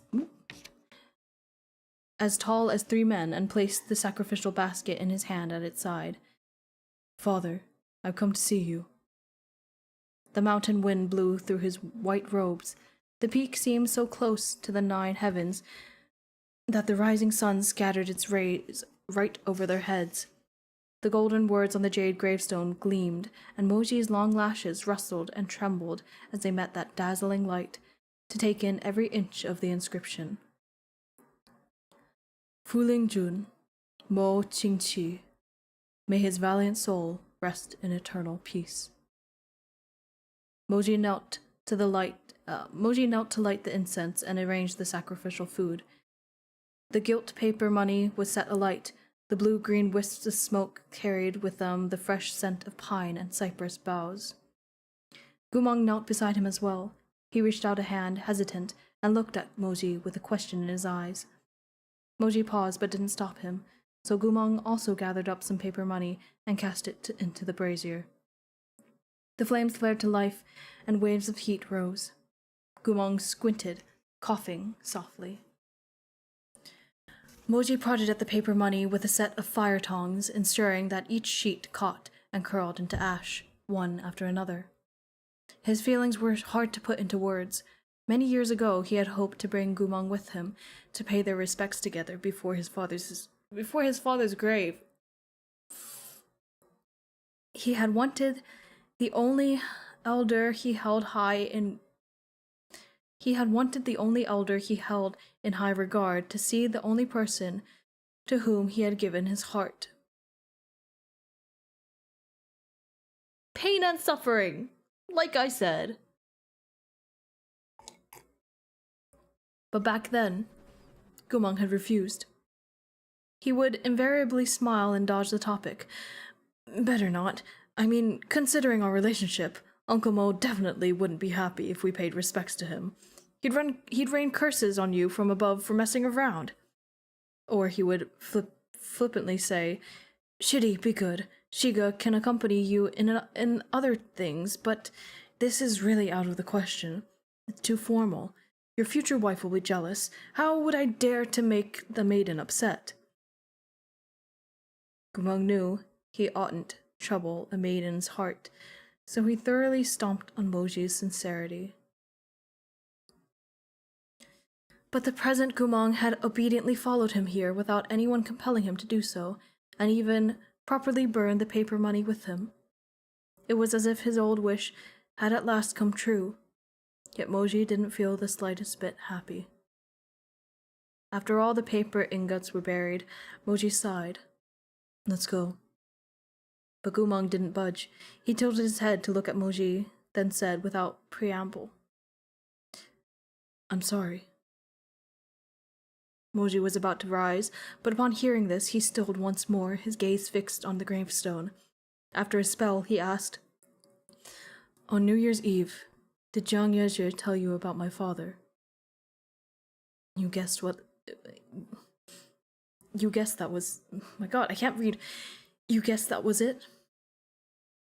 tall as 3 men and placed the sacrificial basket in his hand at its side. Father, I've come to see you. The mountain wind blew through his white robes. The peak seemed so close to the 9 heavens that the rising sun scattered its rays right over their heads. The golden words on the jade gravestone gleamed, and Moji's long lashes rustled and trembled as they met that dazzling light, to take in every inch of the inscription. Fuling Jun, Mo Qingqi, may his valiant soul rest in eternal peace. Moji knelt to light the incense and arranged the sacrificial food. The gilt paper money was set alight. The blue-green wisps of smoke carried with them the fresh scent of pine and cypress boughs. Gumong knelt beside him as well. He reached out a hand, hesitant, and looked at Moji with a question in his eyes. Moji paused but didn't stop him, so Gumong also gathered up some paper money and cast it into the brazier. The flames flared to life, and waves of heat rose. Gumong squinted, coughing softly. Moji prodded at the paper money with a set of fire tongs, ensuring that each sheet caught and curled into ash, one after another. His feelings were hard to put into words. Many years ago, he had hoped to bring Gumong with him to pay their respects together before his father's grave. He had wanted the only elder he held in high regard to see the only person to whom he had given his heart. Pain and suffering, like I said. But back then, Gumong had refused. He would invariably smile and dodge the topic. Better not. I mean, considering our relationship, Uncle Mo definitely wouldn't be happy if we paid respects to him. He'd rain curses on you from above for messing around. Or he would flippantly say, Shiri, be good. Shiga can accompany you in other things, but this is really out of the question. It's too formal. Your future wife will be jealous. How would I dare to make the maiden upset? Gumong knew he oughtn't trouble a maiden's heart, so he thoroughly stomped on Moji's sincerity. But the present Gumong had obediently followed him here without anyone compelling him to do so, and even properly burned the paper money with him. It was as if his old wish had at last come true, yet Moji didn't feel the slightest bit happy. After all the paper ingots were buried, Moji sighed. Let's go. But Gumong didn't budge. He tilted his head to look at Moji, then said without preamble, I'm sorry. Moji was about to rise, but upon hearing this, he stilled once more, his gaze fixed on the gravestone. After a spell, he asked, On New Year's Eve, did Jiang Yezhi tell you about my father? You guessed that was... My God, I can't read. You guessed that was it?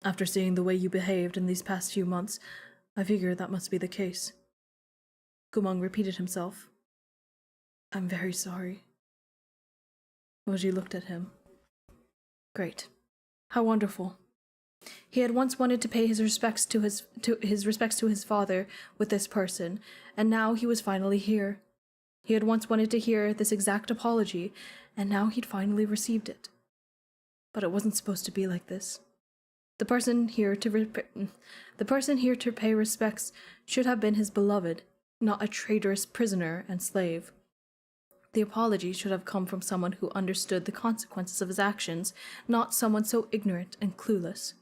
After seeing the way you behaved in these past few months, I figured that must be the case. Gumong repeated himself. I'm very sorry. Moji looked at him. Great. How wonderful. He had once wanted to pay his respects to his father with this person, and now he was finally here. He had once wanted to hear this exact apology, and now he'd finally received it. But it wasn't supposed to be like this. The person here to pay respects should have been his beloved, not a traitorous prisoner and slave. The apology should have come from someone who understood the consequences of his actions, not someone so ignorant and clueless.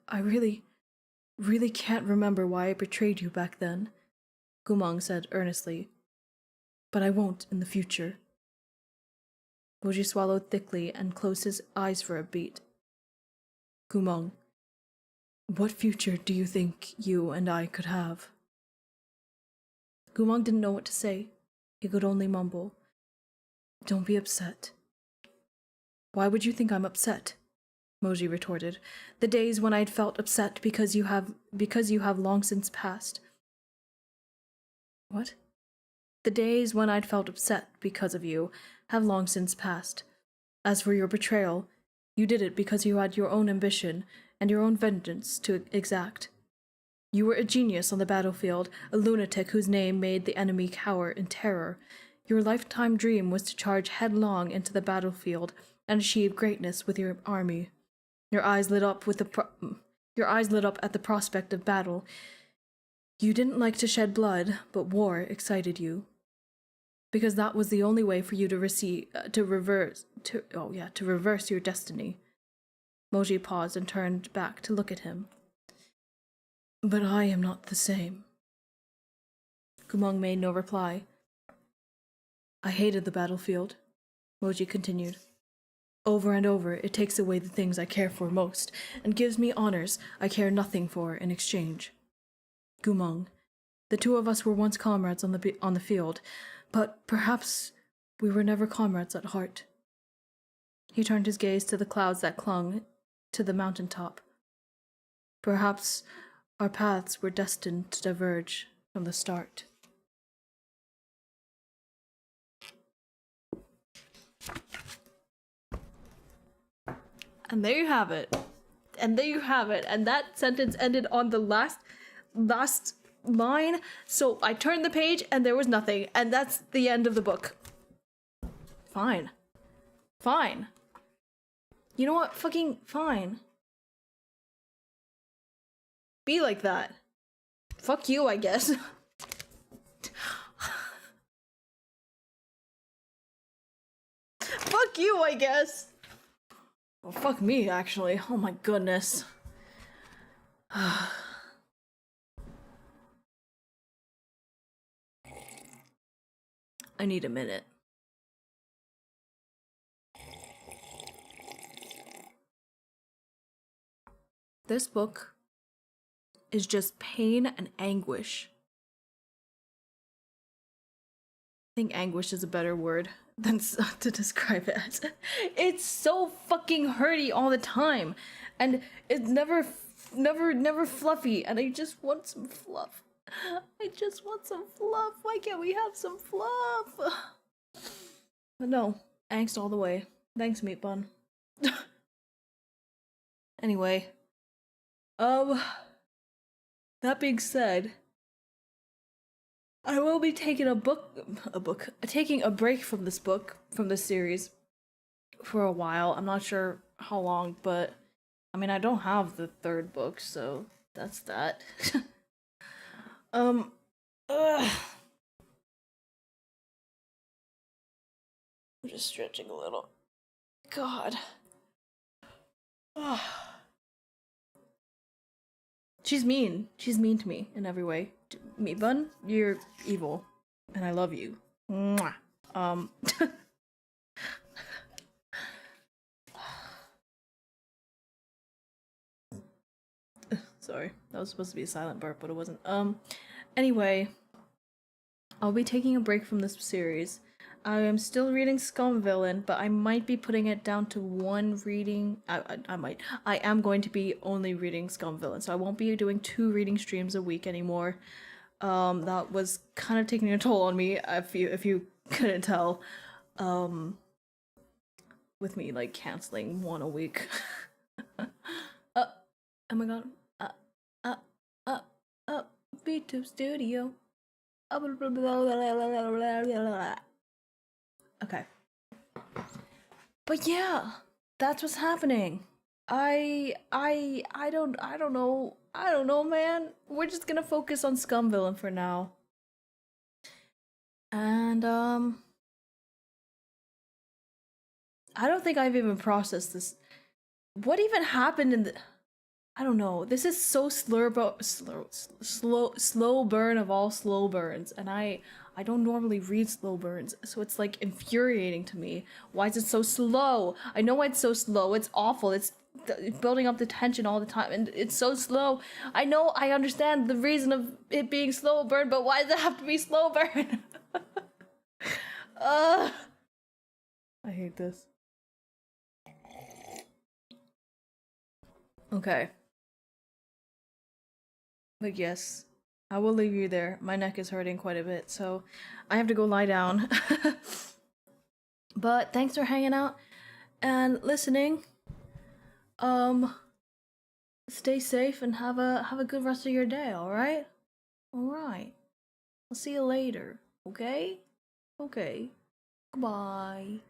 I really can't remember why I betrayed you back then, Gumong said earnestly. But I won't in the future. Boji swallowed thickly and closed his eyes for a beat. Gumong, what future do you think you and I could have? Gumong didn't know what to say. He could only mumble. Don't be upset. Why would you think I'm upset? Moji retorted. The days when I'd felt upset because you have long since passed. What? The days when I'd felt upset because of you have long since passed. As for your betrayal, you did it because you had your own ambition and your own vengeance to exact. You were a genius on the battlefield, a lunatic whose name made the enemy cower in terror. Your lifetime dream was to charge headlong into the battlefield and achieve greatness with your army. Your eyes lit up at the prospect of battle. You didn't like to shed blood, but war excited you. Because that was the only way for you to reverse your destiny. Moji paused and turned back to look at him. But I am not the same. Gumong made no reply. I hated the battlefield, Moji continued. Over and over, it takes away the things I care for most, and gives me honors I care nothing for in exchange. Gumong, the two of us were once comrades on the field, but perhaps we were never comrades at heart. He turned his gaze to the clouds that clung to the mountain top. Perhaps our paths were destined to diverge from the start. And there you have it. And that sentence ended on the last line. So I turned the page and there was nothing. And that's the end of the book. Fine. You know what? Fucking fine. Be like that. Fuck you, I guess. Fuck you, I guess. Well, fuck me, actually. Oh my goodness. I need a minute. This book is just pain and anguish. I think anguish is a better word than to describe it. It's so fucking hurty all the time, and it's never fluffy, and I just want some fluff. Why can't we have some fluff? But no, angst all the way. Thanks, Meat Bun. Anyway, that being said, I will be taking taking a break from this series, for a while. I'm not sure how long, but I mean, I don't have the third book, so that's that. I'm just stretching a little. God. She's mean. She's mean to me in every way. Meat Bun, you're evil, and I love you. Mwah. Sorry, that was supposed to be a silent burp, but it wasn't. Anyway, I'll be taking a break from this series. I am still reading Scum Villain, but I might be putting it down to one reading. I am going to be only reading Scum Villain, so I won't be doing 2 reading streams a week anymore. That was kind of taking a toll on me, if you couldn't tell. With me, like, canceling 1 a week. Oh my god. B2 Studio. Okay. But yeah, that's what's happening. I don't know, man. We're just gonna focus on Scum Villain for now. And I don't think I've even processed this. What even happened in the... I don't know. This is so slow burn of all slow burns, and I don't normally read slow burns, so it's like infuriating to me. Why is it so slow? I know why it's so slow. It's awful. It's building up the tension all the time, and it's so slow. I know, I understand the reason of it being slow burn, but why does it have to be slow burn? I hate this. Okay. But yes, I will leave you there. My neck is hurting quite a bit, so I have to go lie down. But thanks for hanging out and listening. Stay safe and have a good rest of your day, alright? Alright. I'll see you later, okay? Okay. Goodbye.